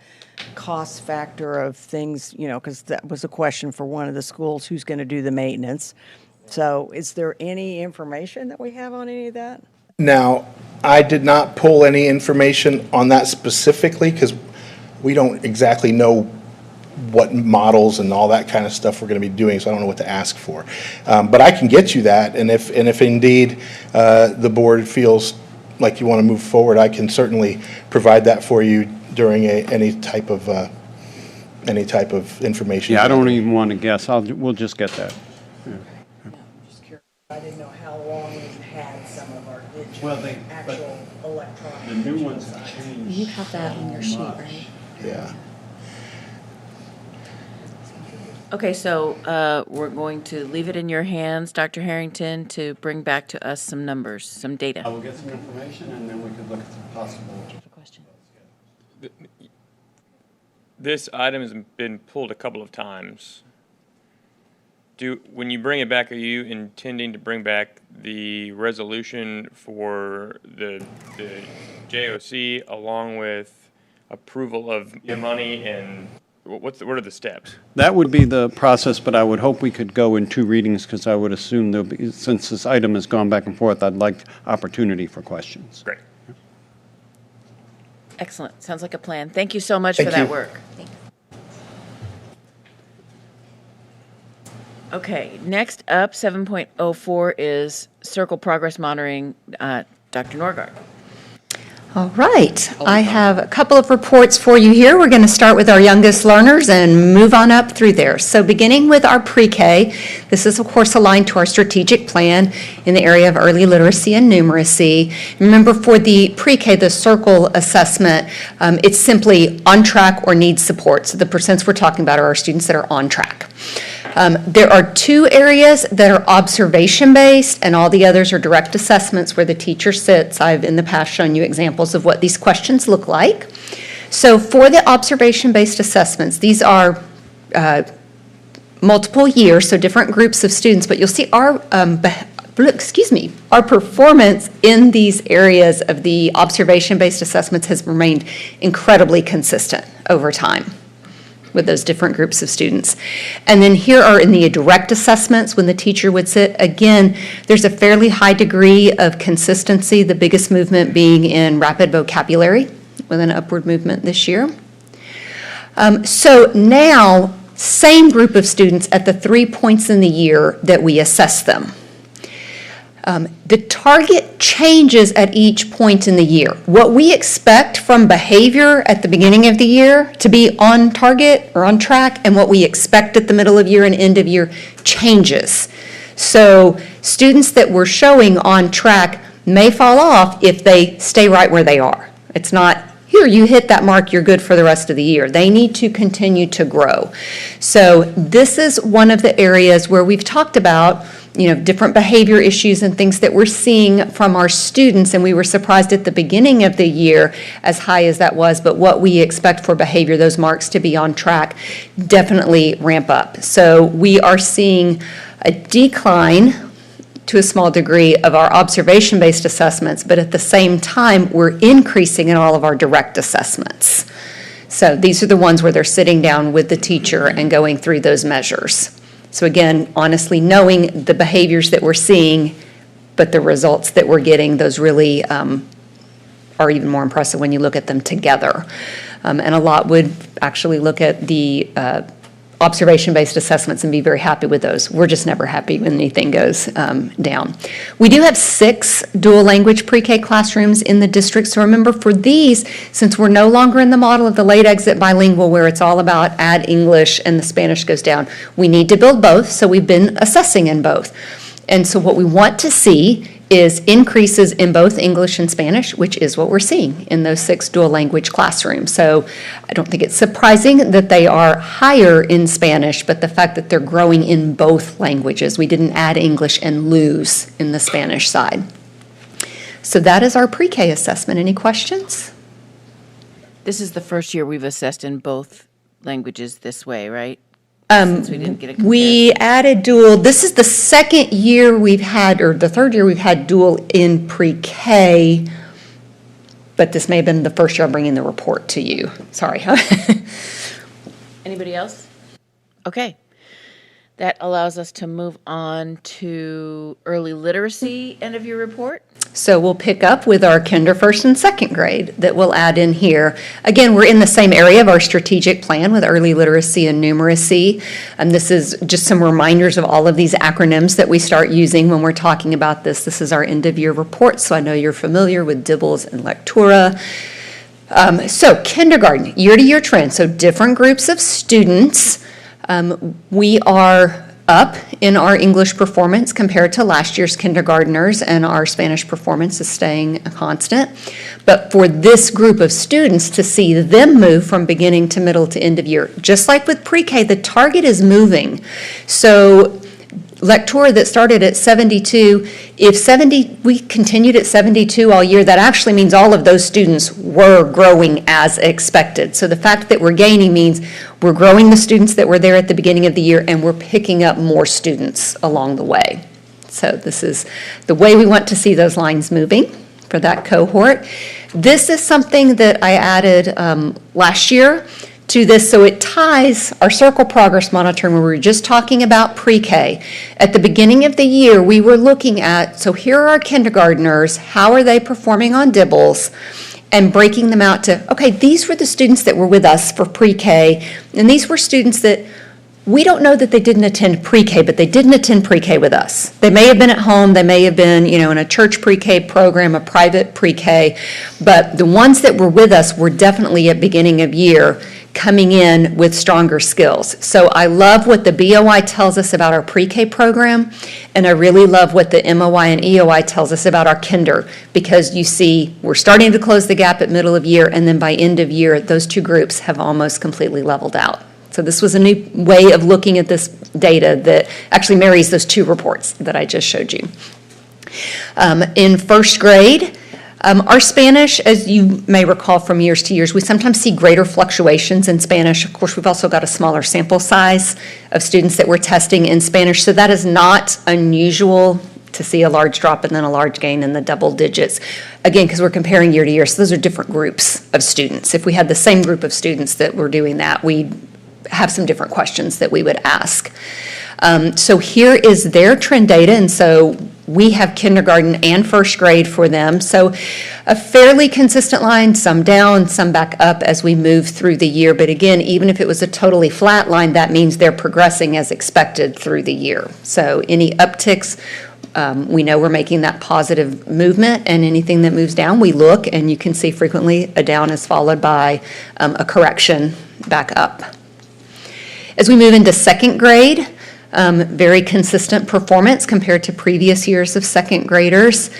cost factor of things, you know, because that was a question for one of the schools, who's going to do the maintenance? So is there any information that we have on any of that? Now, I did not pull any information on that specifically because we don't exactly know what models and all that kind of stuff we're going to be doing, so I don't know what to ask for. But I can get you that, and if indeed the board feels like you want to move forward, I can certainly provide that for you during any type of information. Yeah, I don't even want to guess. We'll just get that. Yeah. I'm just curious. I didn't know how long we've had some of our digital, actual electronic. The new ones have changed. You have that on your sheet, right? Yeah. Okay, so we're going to leave it in your hands, Dr. Harrington, to bring back to us some numbers, some data. I will get some information, and then we can look at some possible. This item has been pulled a couple of times. When you bring it back, are you intending to bring back the resolution for the JOC along with approval of the money, and what are the steps? That would be the process, but I would hope we could go in 2 readings because I would assume there'll be, since this item has gone back and forth, I'd like opportunity for questions. Great. Excellent. Sounds like a plan. Thank you so much for that work. Okay, next up, 7.04 is Circle Progress Monitoring. Dr. Norgard. All right, I have a couple of reports for you here. We're going to start with our youngest learners and move on up through there. So beginning with our pre-K, this is of course aligned to our strategic plan in the area of early literacy and numeracy. Remember, for the pre-K, the Circle assessment, it's simply on track or needs support. So the percents we're talking about are our students that are on track. There are 2 areas that are observation-based, and all the others are direct assessments where the teacher sits. I've in the past shown you examples of what these questions look like. So for the observation-based assessments, these are multiple years, so different groups of students, but you'll see our performance in these areas of the observation-based assessments has remained incredibly consistent over time with those different groups of students. And then here are in the direct assessments when the teacher would sit. Again, there's a fairly high degree of consistency, the biggest movement being in rapid vocabulary with an upward movement this year. So now, same group of students at the 3 points in the year that we assess them. The target changes at each point in the year. What we expect from behavior at the beginning of the year to be on target or on track, and what we expect at the middle of year and end of year changes. So students that we're showing on track may fall off if they stay right where they are. It's not, here, you hit that mark, you're good for the rest of the year. They need to continue to grow. So this is one of the areas where we've talked about different behavior issues and things that we're seeing from our students, and we were surprised at the beginning of the year as high as that was, but what we expect for behavior, those marks to be on track, definitely ramp up. So we are seeing a decline to a small degree of our observation-based assessments, but at the same time, we're increasing in all of our direct assessments. So these are the ones where they're sitting down with the teacher and going through those measures. So again, honestly, knowing the behaviors that we're seeing, but the results that we're getting, those really are even more impressive when you look at them together. And a lot would actually look at the observation-based assessments and be very happy with those. We're just never happy when anything goes down. We do have 6 dual language pre-K classrooms in the district. So remember, for these, since we're no longer in the model of the late exit bilingual where it's all about add English and the Spanish goes down, we need to build both. So we've been assessing in both. And so what we want to see is increases in both English and Spanish, which is what we're seeing in those 6 dual language classrooms. So I don't think it's surprising that they are higher in Spanish, but the fact that they're growing in both languages. We didn't add English and lose in the Spanish side. So that is our pre-K assessment. Any questions? This is the first year we've assessed in both languages this way, right? Since we didn't get a We added dual, this is the second year we've had, or the third year we've had dual in pre-K, but this may have been the first year I'm bringing the report to you. Sorry. Anybody else? Okay. That allows us to move on to early literacy end of your report. So we'll pick up with our kinder, first, and second grade that we'll add in here. Again, we're in the same area of our strategic plan with early literacy and numeracy. And this is just some reminders of all of these acronyms that we start using when we're talking about this. This is our end of year report, so I know you're familiar with DIBELS and Lectura. So kindergarten, year-to-year trend, so different groups of students. We are up in our English performance compared to last year's kindergartners, and our Spanish performance is staying constant. But for this group of students, to see them move from beginning to middle to end of year, just like with pre-K, the target is moving. So Lectura that started at 72, if we continued at 72 all year, that actually means all of those students were growing as expected. So the fact that we're gaining means we're growing the students that were there at the beginning of the year, and we're picking up more students along the way. So this is the way we want to see those lines moving for that cohort. This is something that I added last year to this, so it ties our circle progress monitoring where we were just talking about pre-K. At the beginning of the year, we were looking at, so here are our kindergartners, how are they performing on DIBELS, and breaking them out to, okay, these were the students that were with us for pre-K, and these were students that we don't know that they didn't attend pre-K, but they didn't attend pre-K with us. They may have been at home, they may have been, in a church pre-K program, a private pre-K, but the ones that were with us were definitely at beginning of year coming in with stronger skills. So I love what the BOI tells us about our pre-K program, and I really love what the MOI and EOI tells us about our kinder, because you see we're starting to close the gap at middle of year, and then by end of year, those two groups have almost completely leveled out. So this was a new way of looking at this data that actually marries those two reports that I just showed you. In first grade, our Spanish, as you may recall from years to years, we sometimes see greater fluctuations in Spanish. Of course, we've also got a smaller sample size of students that we're testing in Spanish, so that is not unusual to see a large drop and then a large gain in the double digits. Again, because we're comparing year to year, so those are different groups of students. If we had the same group of students that were doing that, we'd have some different questions that we would ask. So here is their trend data, and so we have kindergarten and first grade for them. So a fairly consistent line, some down, some back up as we move through the year. But again, even if it was a totally flat line, that means they're progressing as expected through the year. So any upticks We know we're making that positive movement, and anything that moves down, we look, and you can see frequently a down is followed by a correction back up. As we move into second grade, very consistent performance compared to previous years of second graders.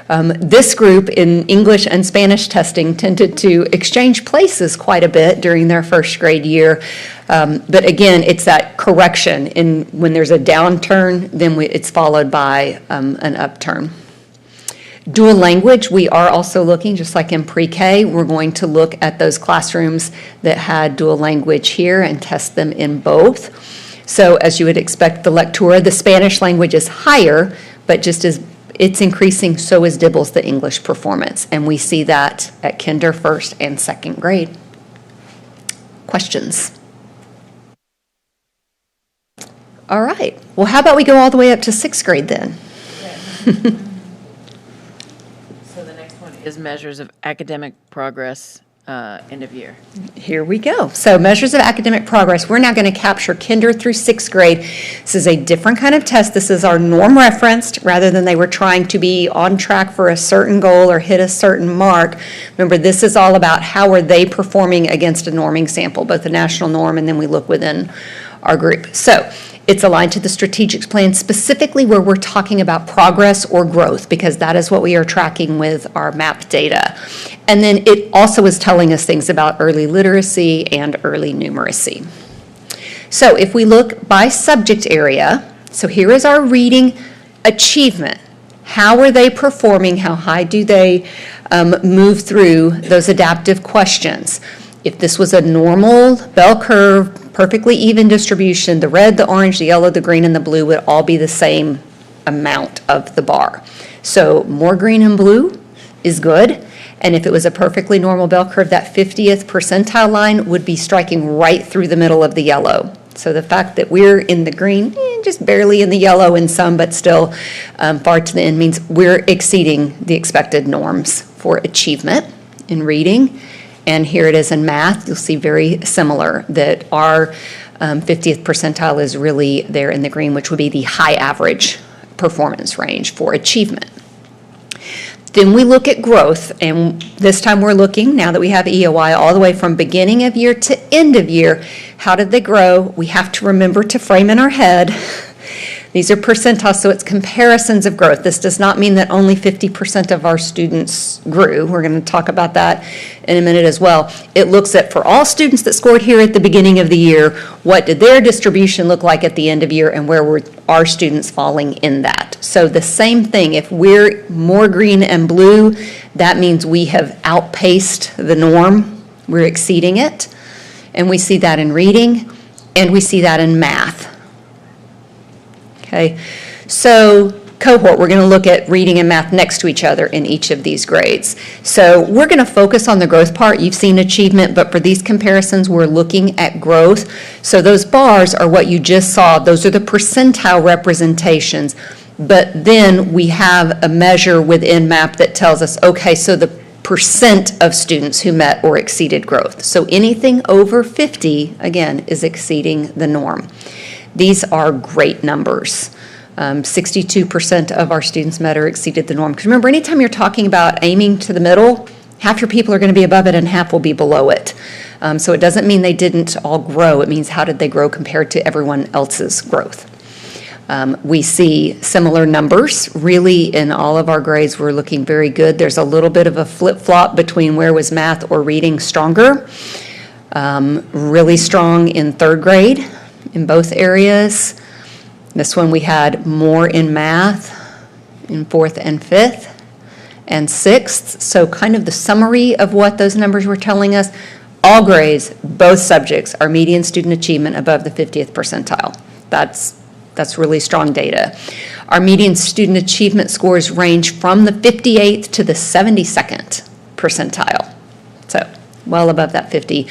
This group in English and Spanish testing tended to exchange places quite a bit during their first grade year. But again, it's that correction. When there's a downturn, then it's followed by an upturn. Dual language, we are also looking, just like in pre-K, we're going to look at those classrooms that had dual language here and test them in both. So as you would expect, the lectura, the Spanish language is higher, but just as it's increasing, so is Dibble's the English performance. And we see that at kinder, first, and second grade. Questions? All right. Well, how about we go all the way up to sixth grade then? So the next one is measures of academic progress, end of year. Here we go. So measures of academic progress. We're now going to capture kinder through sixth grade. This is a different kind of test. This is our norm referenced rather than they were trying to be on track for a certain goal or hit a certain mark. Remember, this is all about how are they performing against a norming sample, both the national norm and then we look within our group. So it's aligned to the strategic plan, specifically where we're talking about progress or growth, because that is what we are tracking with our MAP data. And then it also is telling us things about early literacy and early numeracy. So if we look by subject area, so here is our reading achievement. How are they performing? How high do they move through those adaptive questions? If this was a normal bell curve, perfectly even distribution, the red, the orange, the yellow, the green, and the blue would all be the same amount of the bar. So more green and blue is good. And if it was a perfectly normal bell curve, that 50th percentile line would be striking right through the middle of the yellow. So the fact that we're in the green, just barely in the yellow in some, but still far to the end means we're exceeding the expected norms for achievement in reading. And here it is in math. You'll see very similar that our 50th percentile is really there in the green, which would be the high average performance range for achievement. Then we look at growth, and this time we're looking, now that we have EOI, all the way from beginning of year to end of year. How did they grow? We have to remember to frame in our head. These are percentiles, so it's comparisons of growth. This does not mean that only 50% of our students grew. We're going to talk about that in a minute as well. It looks at, for all students that scored here at the beginning of the year, what did their distribution look like at the end of year, and where were our students falling in that? So the same thing, if we're more green and blue, that means we have outpaced the norm. We're exceeding it. And we see that in reading, and we see that in math. Okay, so cohort, we're going to look at reading and math next to each other in each of these grades. So we're going to focus on the growth part. You've seen achievement, but for these comparisons, we're looking at growth. So those bars are what you just saw. Those are the percentile representations. But then we have a measure within MAP that tells us, okay, so the percent of students who met or exceeded growth. So anything over 50, again, is exceeding the norm. These are great numbers. 62% of our students met or exceeded the norm. Because remember, anytime you're talking about aiming to the middle, half your people are going to be above it and half will be below it. So it doesn't mean they didn't all grow. It means how did they grow compared to everyone else's growth. We see similar numbers. Really, in all of our grades, we're looking very good. There's a little bit of a flip-flop between where was math or reading stronger. Really strong in third grade in both areas. This one we had more in math in fourth and fifth and sixth. So kind of the summary of what those numbers were telling us, all grades, both subjects, are median student achievement above the 50th percentile. That's really strong data. Our median student achievement scores range from the 58th to the 72nd percentile. So well above that 50.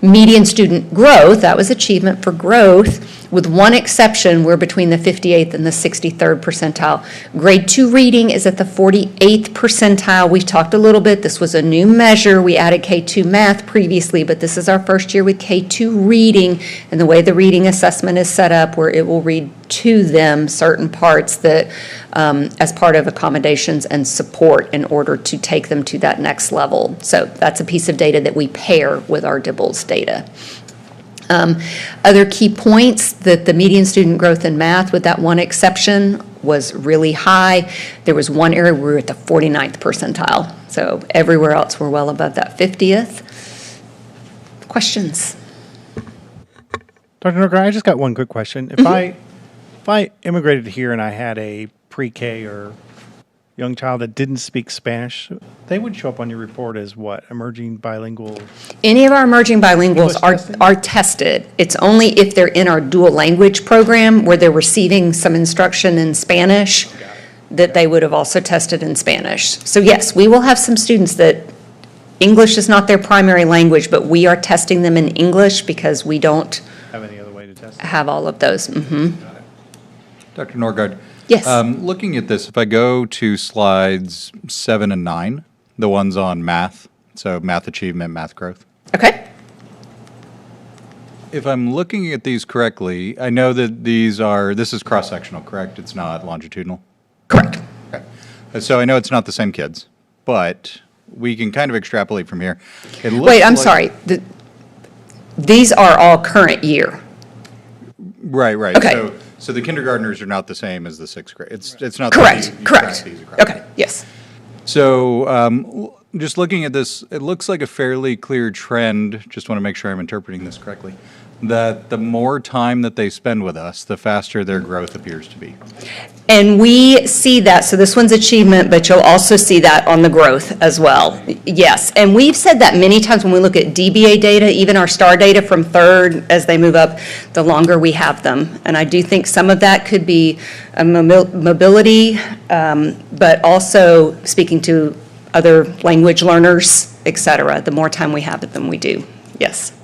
median student growth, that was achievement for growth, with one exception, we're between the 58th and the 63rd percentile. Grade 2 reading is at the 48th percentile. We've talked a little bit, this was a new measure. We added K2 math previously, but this is our first year with K2 reading, and the way the reading assessment is set up, where it will read to them certain parts that, as part of accommodations and support in order to take them to that next level. So that's a piece of data that we pair with our DIBELS data. Other key points, that the median student growth in math, with that one exception, was really high. There was one area where we were at the 49th percentile. So everywhere else we're well above that 50th. Questions? Dr. Norgard, I just got one quick question. If I immigrated here and I had a pre-K or young child that didn't speak Spanish, they would show up on your report as what? Emerging bilingual? Any of our emerging bilinguals English testing? are tested. It's only if they're in our dual language program where they're receiving some instruction in Spanish that they would have also tested in Spanish. So yes, we will have some students that English is not their primary language, but we are testing them in English because we don't Have any other way to test it? have all of those. Dr. Norgard. Yes. Looking at this, if I go to slides 7 and 9, the ones on math, so math achievement, math growth. Okay. If I'm looking at these correctly, I know that this is cross-sectional, correct? It's not longitudinal? Correct. Okay. So I know it's not the same kids, but we can kind of extrapolate from here. It looks Wait, I'm like- sorry. These are all current year. Right. Okay. So the kindergartners are not the same as the sixth grade. It's not. Correct, that you correct. track these across. Okay, yes. So just looking at this, it looks like a fairly clear trend. Just want to make sure I'm interpreting this correctly. That the more time that they spend with us, the faster their growth appears to be. And we see that, so this one's achievement, but you'll also see that on the growth as well. Yes, and we've said that many times when we look at DBA data, even our STAR data from third, as they move up, the longer we have them. And I do think some of that could be a mobility, but also speaking to other language learners, et cetera. The more time we have with them, we do. Yes.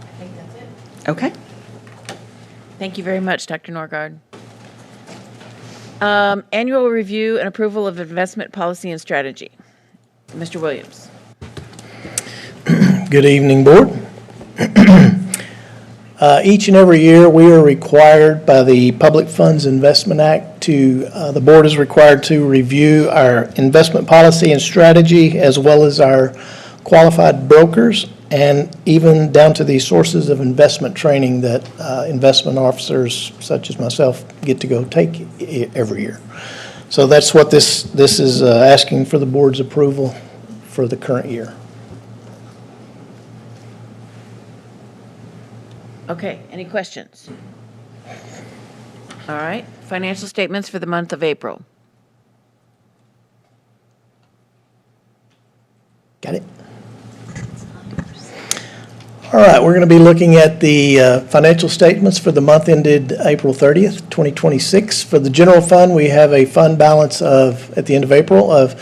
I think that's it. Okay. Thank you very much, Dr. Norgard. Annual review and approval of investment policy and strategy. Mr. Williams. Good evening, Board. Each and every year, we are required by the Public Funds Investment Act the Board is required to review our investment policy and strategy, as well as our qualified brokers, and even down to the sources of investment training that investment officers such as myself get to go take every year. So that's what this is asking for the Board's approval for the current year. Okay, any questions? All right, financial statements for the month of April. Got it? All right, we're going to be looking at the financial statements for the month ended April 30th, 2026. For the general fund, we have a fund balance at the end of April, of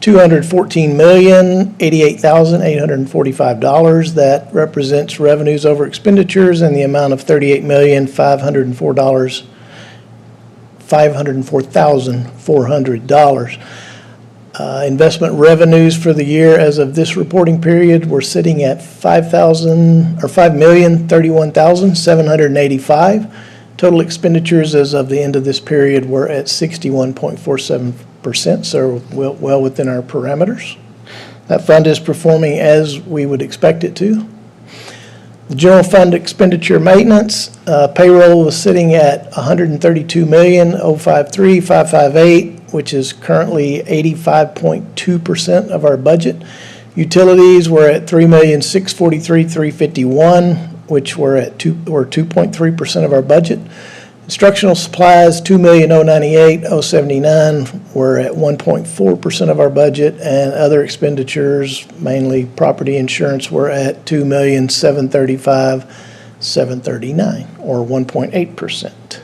$214,088,845. That represents revenues over expenditures in the amount of $38,504,400. Investment revenues for the year as of this reporting period were sitting at $5,031,785. Total expenditures as of the end of this period were at 61.47%, so well within our parameters. That fund is performing as we would expect it to. The general fund expenditure maintenance, payroll was sitting at $132,053,558, which is currently 85.2% of our budget. Utilities were at $3,643,351, which were 2.3% of our budget. Instructional supplies, $2,098,079, were at 1.4% of our budget, and other expenditures, mainly property insurance, were at $2,735,739, or 1.8%.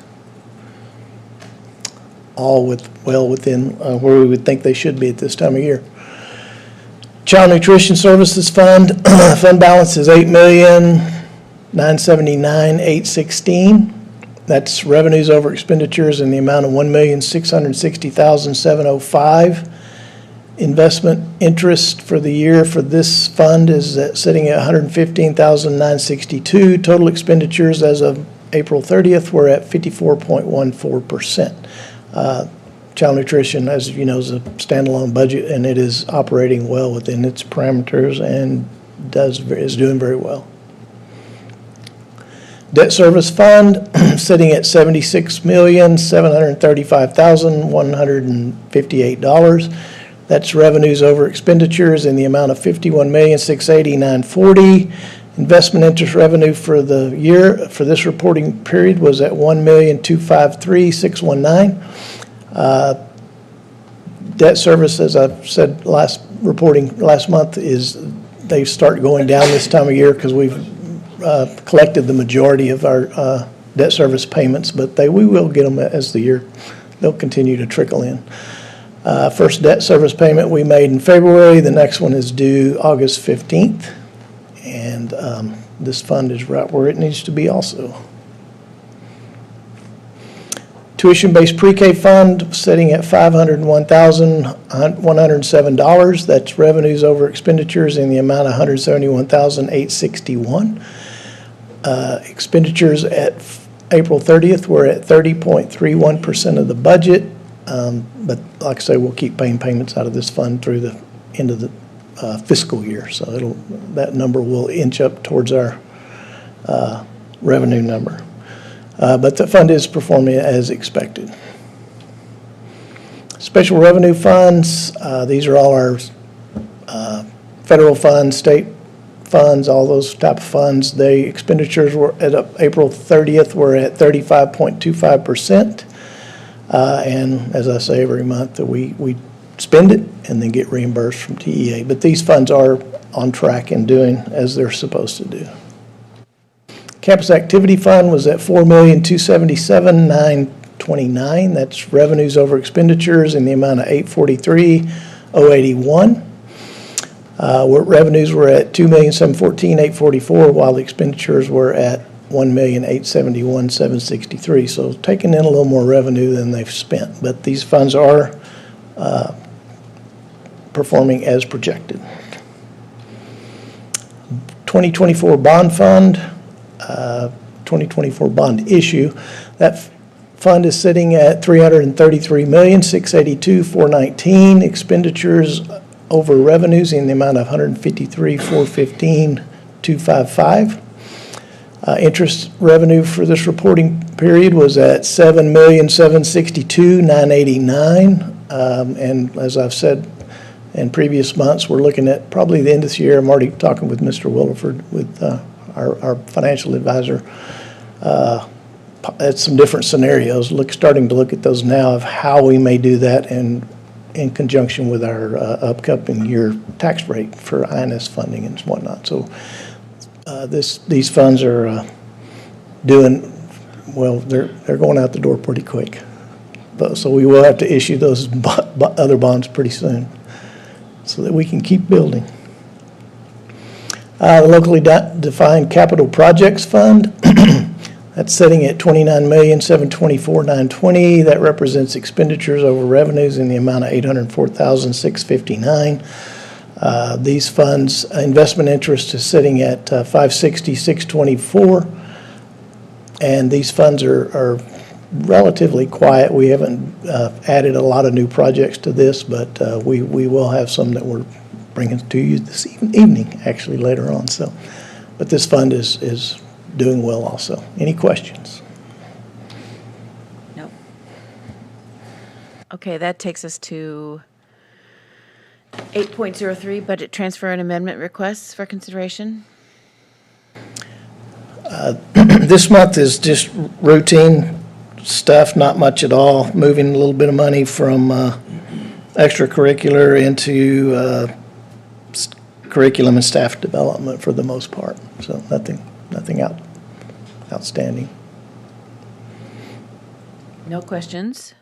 All well within where we would think they should be at this time of year. Child Nutrition Services Fund, fund balance is $8,979,816. That's revenues over expenditures in the amount of $1,660,705. Investment interest for the year for this fund is sitting at $115,962. Total expenditures as of April 30th were at 54.14%. Child Nutrition, as you know, is a standalone budget, and it is operating well within its parameters and is doing very well. Debt Service Fund sitting at $76,735,158. That's revenues over expenditures in the amount of $51,680,940. Investment interest revenue for the year, for this reporting period, was at $1,253,619. Debt service, as I've said last month, is they start going down this time of year because we've collected the majority of our debt service payments, but we will get them as the year, they'll continue to trickle in. First debt service payment we made in February, the next one is due August 15th, and this fund is right where it needs to be also. Tuition-based pre-K fund sitting at $501,107. That's revenues over expenditures in the amount of $171,861. Expenditures at April 30th were at 30.31% of the budget. But like I say, we'll keep paying payments out of this fund through the end of the fiscal year. So that number will inch up towards our revenue number. But the fund is performing as expected. Special revenue funds, these are all our federal funds, state funds, all those type of funds. The expenditures were at April 30th were at 35.25%. And as I say every month, we spend it and then get reimbursed from TEA. But these funds are on track and doing as they're supposed to do. Campus Activity Fund was at $4,277,929. That's revenues over expenditures in the amount of $843,081. Revenues were at $2,714,844, while the expenditures were at $1,871,763. So taking in a little more revenue than they've spent. But these funds are performing as projected. 2024 bond fund, 2024 bond issue. That fund is sitting at $333,682,419. Expenditures over revenues in the amount of $153,415,255. Interest revenue for this reporting period was at $7,762,989. And as I've said in previous months, we're looking at probably the end of this year. I'm already talking with Mr. Williford, with our financial advisor, at some different scenarios, starting to look at those now of how we may do that in conjunction with our upcoming year tax rate for INS funding and whatnot. So these funds are doing well. They're going out the door pretty quick. So we will have to issue those other bonds pretty soon so that we can keep building. The locally defined capital projects fund, that's sitting at $29,724,920. That represents expenditures over revenues in the amount of $804,659. These funds, investment interest is sitting at $560,624. And these funds are relatively quiet. We haven't added a lot of new projects to this, but we will have some that we're bringing to you this evening, actually, later on. So, but this fund is doing well also. Any questions? Nope. Okay, that takes us to 8.03, budget transfer and amendment requests for consideration. This month is just routine stuff, not much at all, moving a little bit of money from extracurricular into curriculum and staff development for the most part. So nothing outstanding. No questions.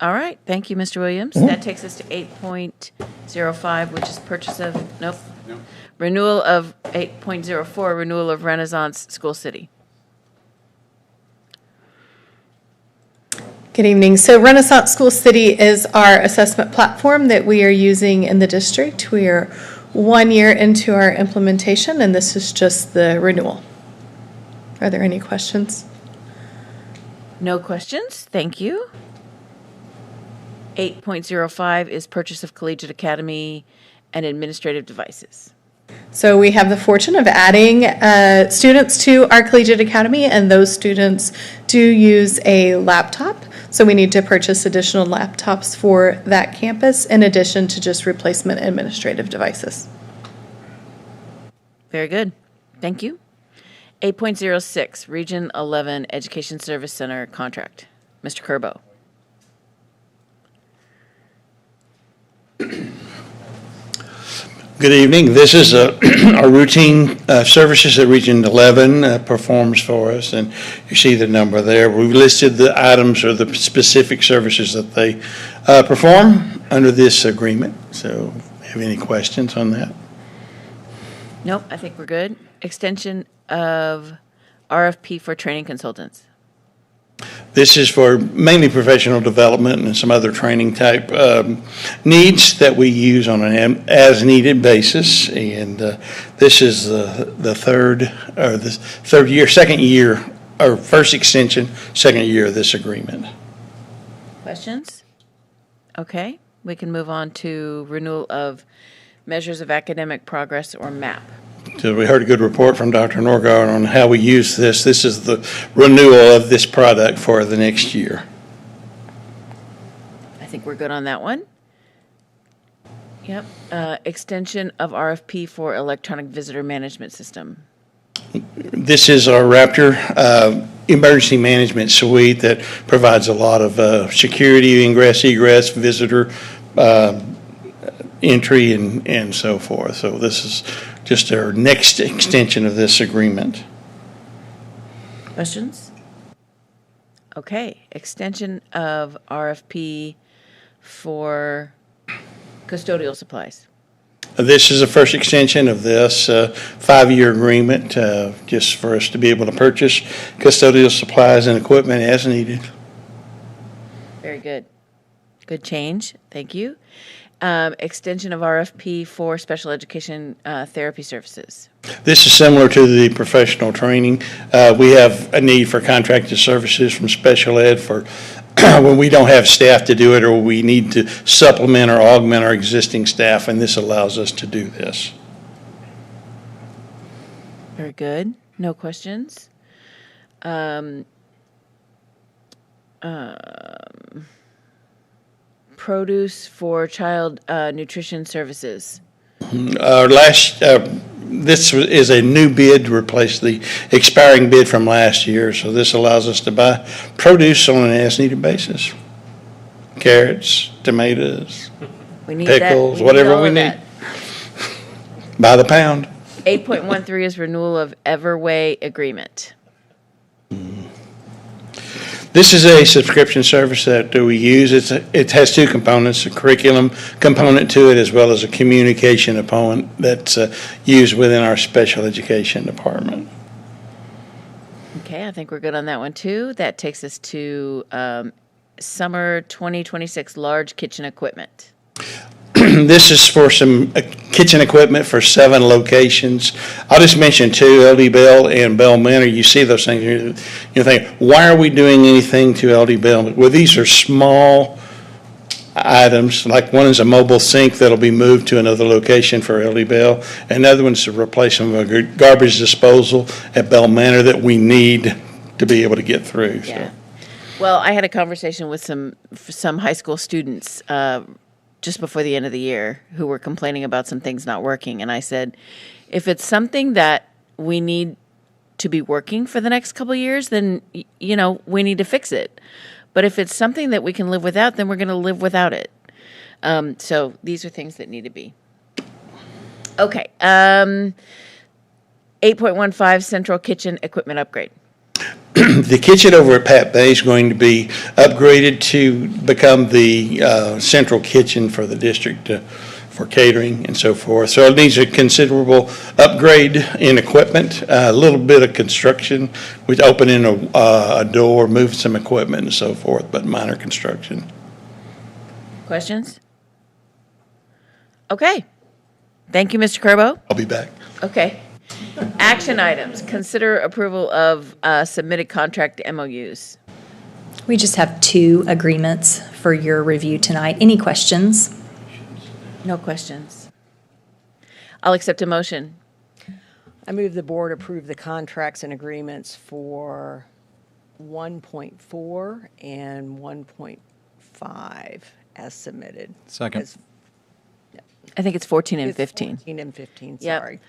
All right, thank you, Mr. Williams. That takes us to 8.05, which is purchase of, nope. Renewal of 8.04, renewal of Renaissance School City. Good evening. So Renaissance School City is our assessment platform that we are using in the district. We are 1 year into our implementation, and this is just the renewal. Are there any questions? No questions, thank you. 8.05 is purchase of Collegiate Academy and administrative devices. So we have the fortune of adding students to our Collegiate Academy, and those students do use a laptop. So we need to purchase additional laptops for that campus in addition to just replacement administrative devices. Very good, thank you. 8.06, Region 11 Education Service Center contract. Mr. Curbo. Good evening. This is our routine services that Region 11 performs for us, and you see the number there. We've listed the items or the specific services that they perform under this agreement. So, have any questions on that? Nope, I think we're good. Extension of RFP for training consultants. This is for mainly professional development and some other training type needs that we use on an as-needed basis. And this is the second year, or first extension, second year of this agreement. Questions? Okay, we can move on to renewal of measures of academic progress, or MAP. So we heard a good report from Dr. Norgard on how we use this. This is the renewal of this product for the next year. I think we're good on that one. Yep. Extension of RFP for electronic visitor management system. This is our Raptor emergency management suite that provides a lot of security, ingress, egress, visitor entry, and so forth. So this is just our next extension of this agreement. Questions? Okay, extension of RFP for custodial supplies. This is the first extension of this 5-year agreement, just for us to be able to purchase custodial supplies and equipment as needed. Very good. Good change. Thank you. Extension of RFP for special education therapy services. This is similar to the professional training. We have a need for contracted services from special ed for when we don't have staff to do it, or we need to supplement or augment our existing staff, and this allows us to do this. Very good. No questions. Produce for child nutrition services. This is a new bid to replace the expiring bid from last year, so this allows us to buy produce on an as-needed basis. Carrots, tomatoes, pickles, whatever we need. By the pound. 8.13 is renewal of Everway agreement. This is a subscription service that we use. It has two components, a curriculum component to it, as well as a communication component that's used within our special education department. Okay, I think we're good on that one too. That takes us to summer 2026 large kitchen equipment. This is for some kitchen equipment for 7 locations. I'll just mention 2, LD Bell and Bell Manor. You see those things, you think, why are we doing anything to LD Bell? Well, these are small items, like one is a mobile sink that'll be moved to another location for LD Bell. Another one's a replacement of a garbage disposal at Bell Manor that we need to be able to get through. Yeah. So. Well, I had a conversation with some high school students just before the end of the year who were complaining about some things not working. And I said, if it's something that we need to be working for the next couple of years, then, we need to fix it. But if it's something that we can live without, then we're going to live without it. So these are things that need to be. Okay. 8.15 central kitchen equipment upgrade. The kitchen over at Pat Bay is going to be upgraded to become the central kitchen for the district for catering and so forth. So it needs a considerable upgrade in equipment, a little bit of construction with opening a door, move some equipment and so forth, but minor construction. Questions? Okay. Thank you, Mr. Curbo. I'll be back. Okay. Action items. Consider approval of submitted contract MOUs. We just have 2 agreements for your review tonight. Any questions? No questions. I'll accept a motion. I move the board approve the contracts and agreements for 1.4 and 1.5 as submitted. Second. I think it's 14 and It's 15. 14 and 15, Yep. sorry.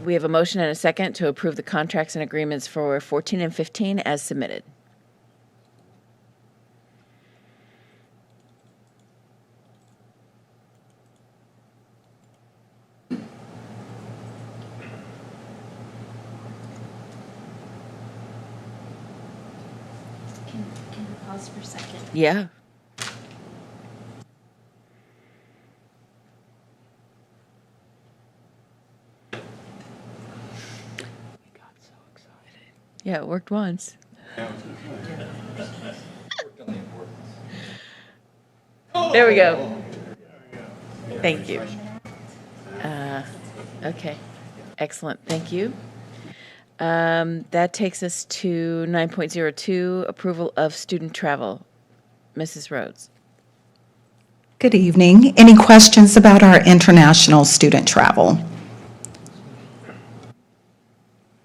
We have a motion and a second to approve the contracts and agreements for 14 and 15 as submitted. Can you pause for a second? Yeah. Yeah, it worked once. There we go. Thank you. Okay, excellent, thank you. That takes us to 9.02, approval of student travel. Mrs. Rhodes. Good evening. Any questions about our international student travel?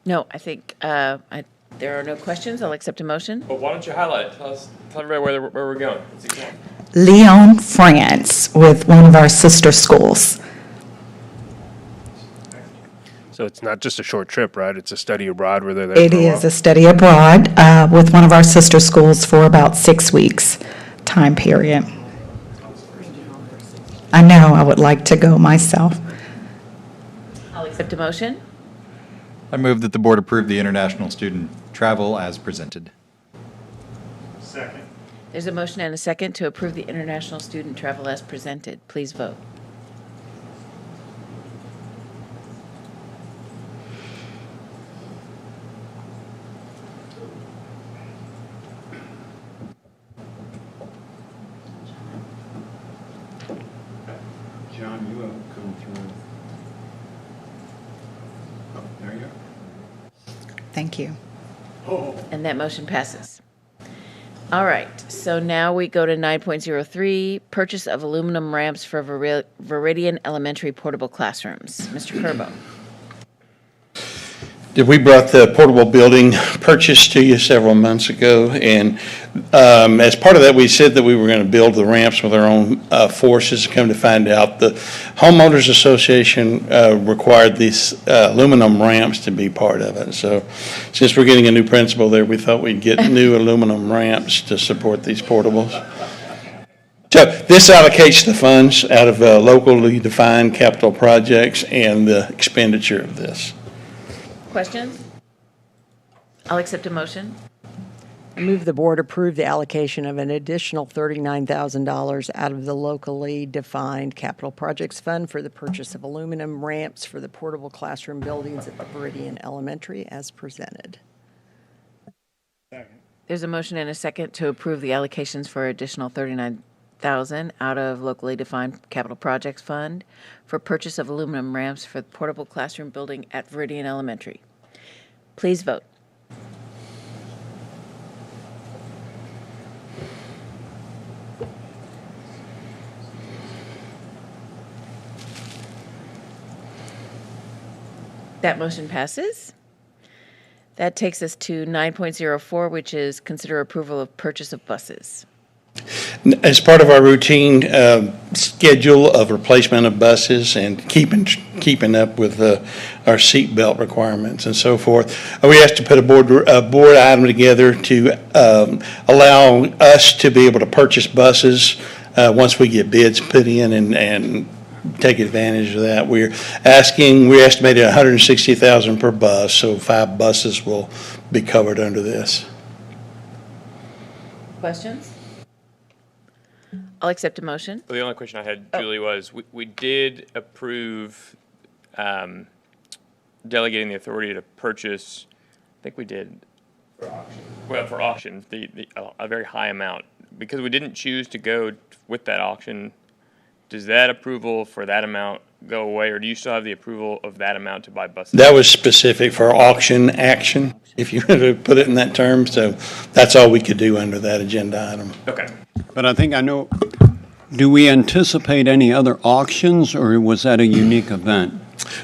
No, I think there are no questions. I'll accept a motion. Well, why don't you highlight it? Tell everybody where we're going. What's it going? Lyon, France, with one of our sister schools. So it's not just a short trip, right? It's a study abroad where they're there It for a while? is a study abroad with one of our sister schools for about 6 weeks time period. I know, I would like to go myself. I'll accept a motion. I move that the board approve the international student travel as presented. Second. There's a motion and a second to approve the international student travel as presented. Please vote. John, you have come through. Oh, there you go. Thank you. And that motion passes. All right, so now we go to 9.03, purchase of aluminum ramps for Viridian Elementary portable classrooms. Mr. Curbo. We brought the portable building purchase to you several months ago, and as part of that, we said that we were going to build the ramps with our own forces. Come to find out, the Homeowners Association required these aluminum ramps to be part of it. So since we're getting a new principal there, we thought we'd get new aluminum ramps to support these portables. So this allocates the funds out of locally defined capital projects and the expenditure of this. Questions? I'll accept a motion. I move the board approve the allocation of an additional $39,000 out of the locally defined capital projects fund for the purchase of aluminum ramps for the portable classroom buildings at Viridian Elementary as presented. There's a motion and a second to approve the allocations for additional $39,000 out of locally defined capital projects fund for purchase of aluminum ramps for the portable classroom building at Viridian Elementary. Please vote. That motion passes. That takes us to 9.04, which is consider approval of purchase of buses. As part of our routine schedule of replacement of buses and keeping up with our seat belt requirements and so forth, we asked to put a board item together to allow us to be able to purchase buses once we get bids put in and take advantage of that. We estimated $160,000 per bus, so 5 buses will be covered under this. Questions? I'll accept a motion. Well, the only question I had, Julie, was we did approve delegating the authority to purchase, I think we did. For auction, a very high amount. Because we didn't choose to go with that auction, does that approval for that amount go away, or do you still have the approval of that amount to buy buses? That was specific for auction action, if you were to put it in that term, so that's all we could do under that agenda item. Okay. But I think I know, do we anticipate any other auctions, or was that a unique event?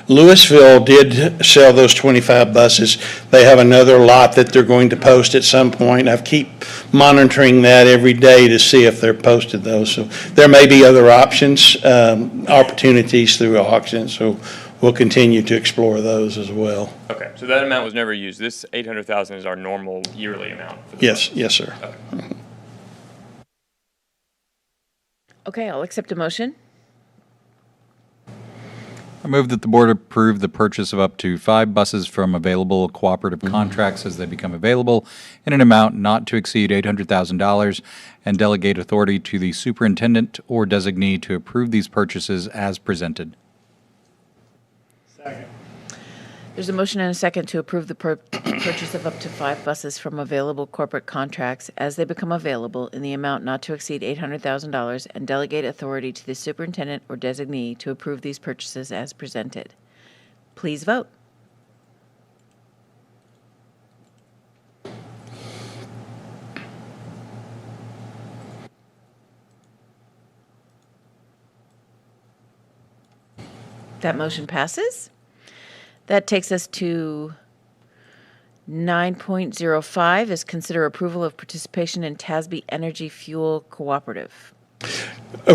Louisville did sell those 25 buses. They have another lot that they're going to post at some point. I keep monitoring that every day to see if they're posted those. So there may be other options, opportunities through auctions. So we'll continue to explore those as well. Okay, so that amount was never used. This 800,000 is our normal yearly amount. For the Yes, buses. yes, sir. Okay. Okay, I'll accept a motion. I move that the board approve the purchase of up to 5 buses from available cooperative contracts as they become available in an amount not to exceed $800,000 and delegate authority to the superintendent or designee to approve these purchases as presented. There's a motion and a second to approve the purchase of up to 5 buses from available corporate contracts as they become available in the amount not to exceed $800,000 and delegate authority to the superintendent or designee to approve these purchases as presented. Please vote. That motion passes. That takes us to 9.05 is consider approval of participation in TASB Energy Fuel Cooperative.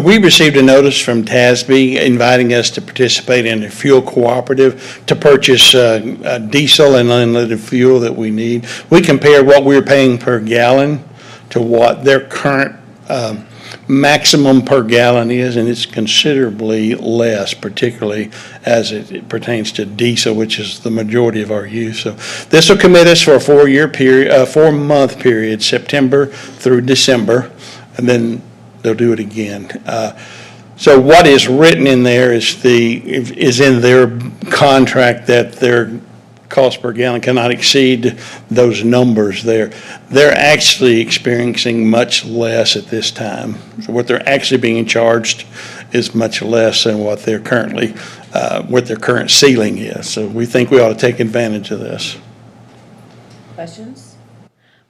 We received a notice from TASB inviting us to participate in a fuel cooperative to purchase diesel and unleaded fuel that we need. We compared what we were paying per gallon to what their current maximum per gallon is, and it's considerably less, particularly as it pertains to diesel, which is the majority of our use. So this will commit us for a 4-month period, September through December, and then they'll do it again. So what is written in there is in their contract that their cost per gallon cannot exceed those numbers there. They're actually experiencing much less at this time. So what they're actually being charged is much less than what they're currently, what their current ceiling is. So we think we ought to take advantage of this. Questions?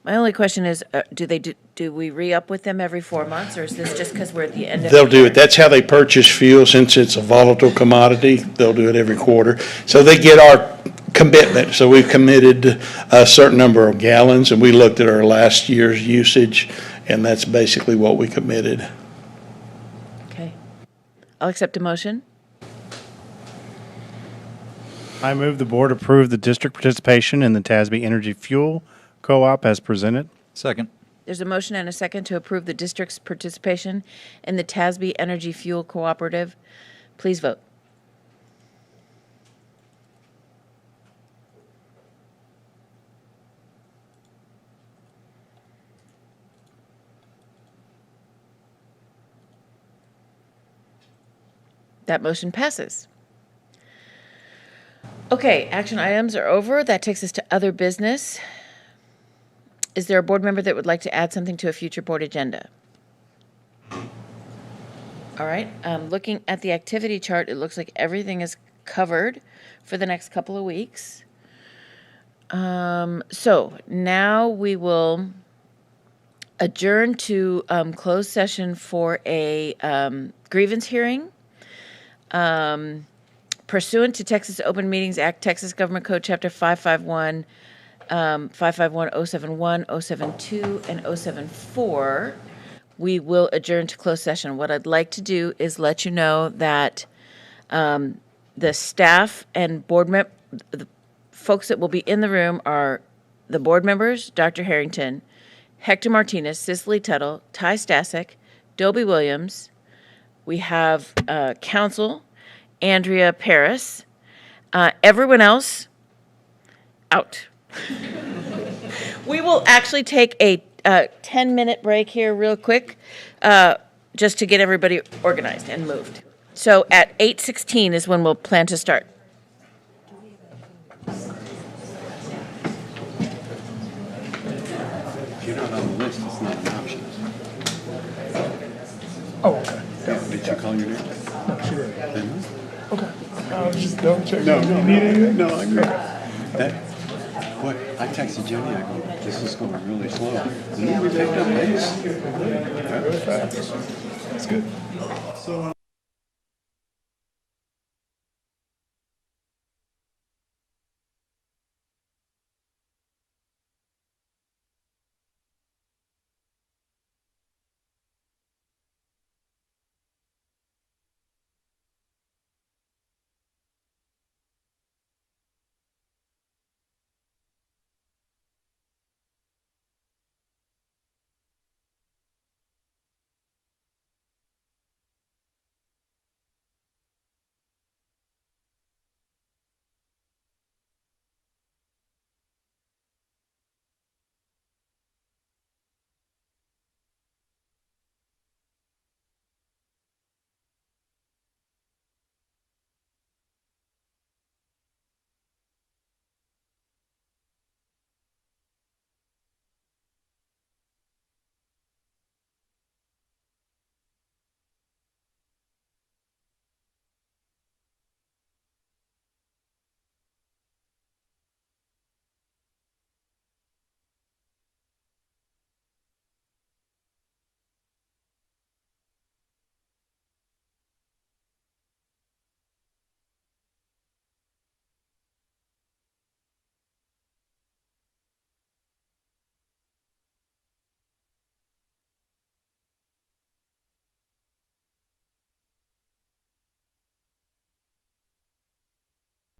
My only question is, do we re-up with them every 4 months, or is this just because we're at the end of They'll the do year? it. That's how they purchase fuel, since it's a volatile commodity. They'll do it every quarter. So they get our commitment. So we've committed a certain number of gallons, and we looked at our last year's usage, and that's basically what we committed. Okay. I'll accept a motion. I move the board approve the district participation in the TASB Energy Fuel Co-op as presented. Second. There's a motion and a second to approve the district's participation in the TASB Energy Fuel Cooperative. Please vote. That motion passes. Okay, action items are over. That takes us to other business. Is there a board member that would like to add something to a future board agenda? All right, looking at the activity chart, it looks like everything is covered for the next couple of weeks. So now we will adjourn to closed session for a grievance hearing. Pursuant to Texas Open Meetings Act, Texas Government Code Chapter 551, 551-071, 072, and 074, we will adjourn to closed session. What I'd like to do is let you know that the staff and the folks that will be in the room are the board members, Dr. Harrington, Hector Martinez, Cicely Tuttle, Ty Stasek, Dobie Williams. We have counsel, Andrea Paris. Everyone else, out. We will actually take a 10-minute break here real quick, just to get everybody organized and moved. So at 8:16 is when we'll plan to start. If you're not on the list, it's not an option. Oh, okay. Did you call your name? No, she did. Then- Okay. I'll just double check. No, You no, need anything? no, I agree. What, I texted Jenny, I go, this is going really slow. And then we picked up pace. Really fast. That's good.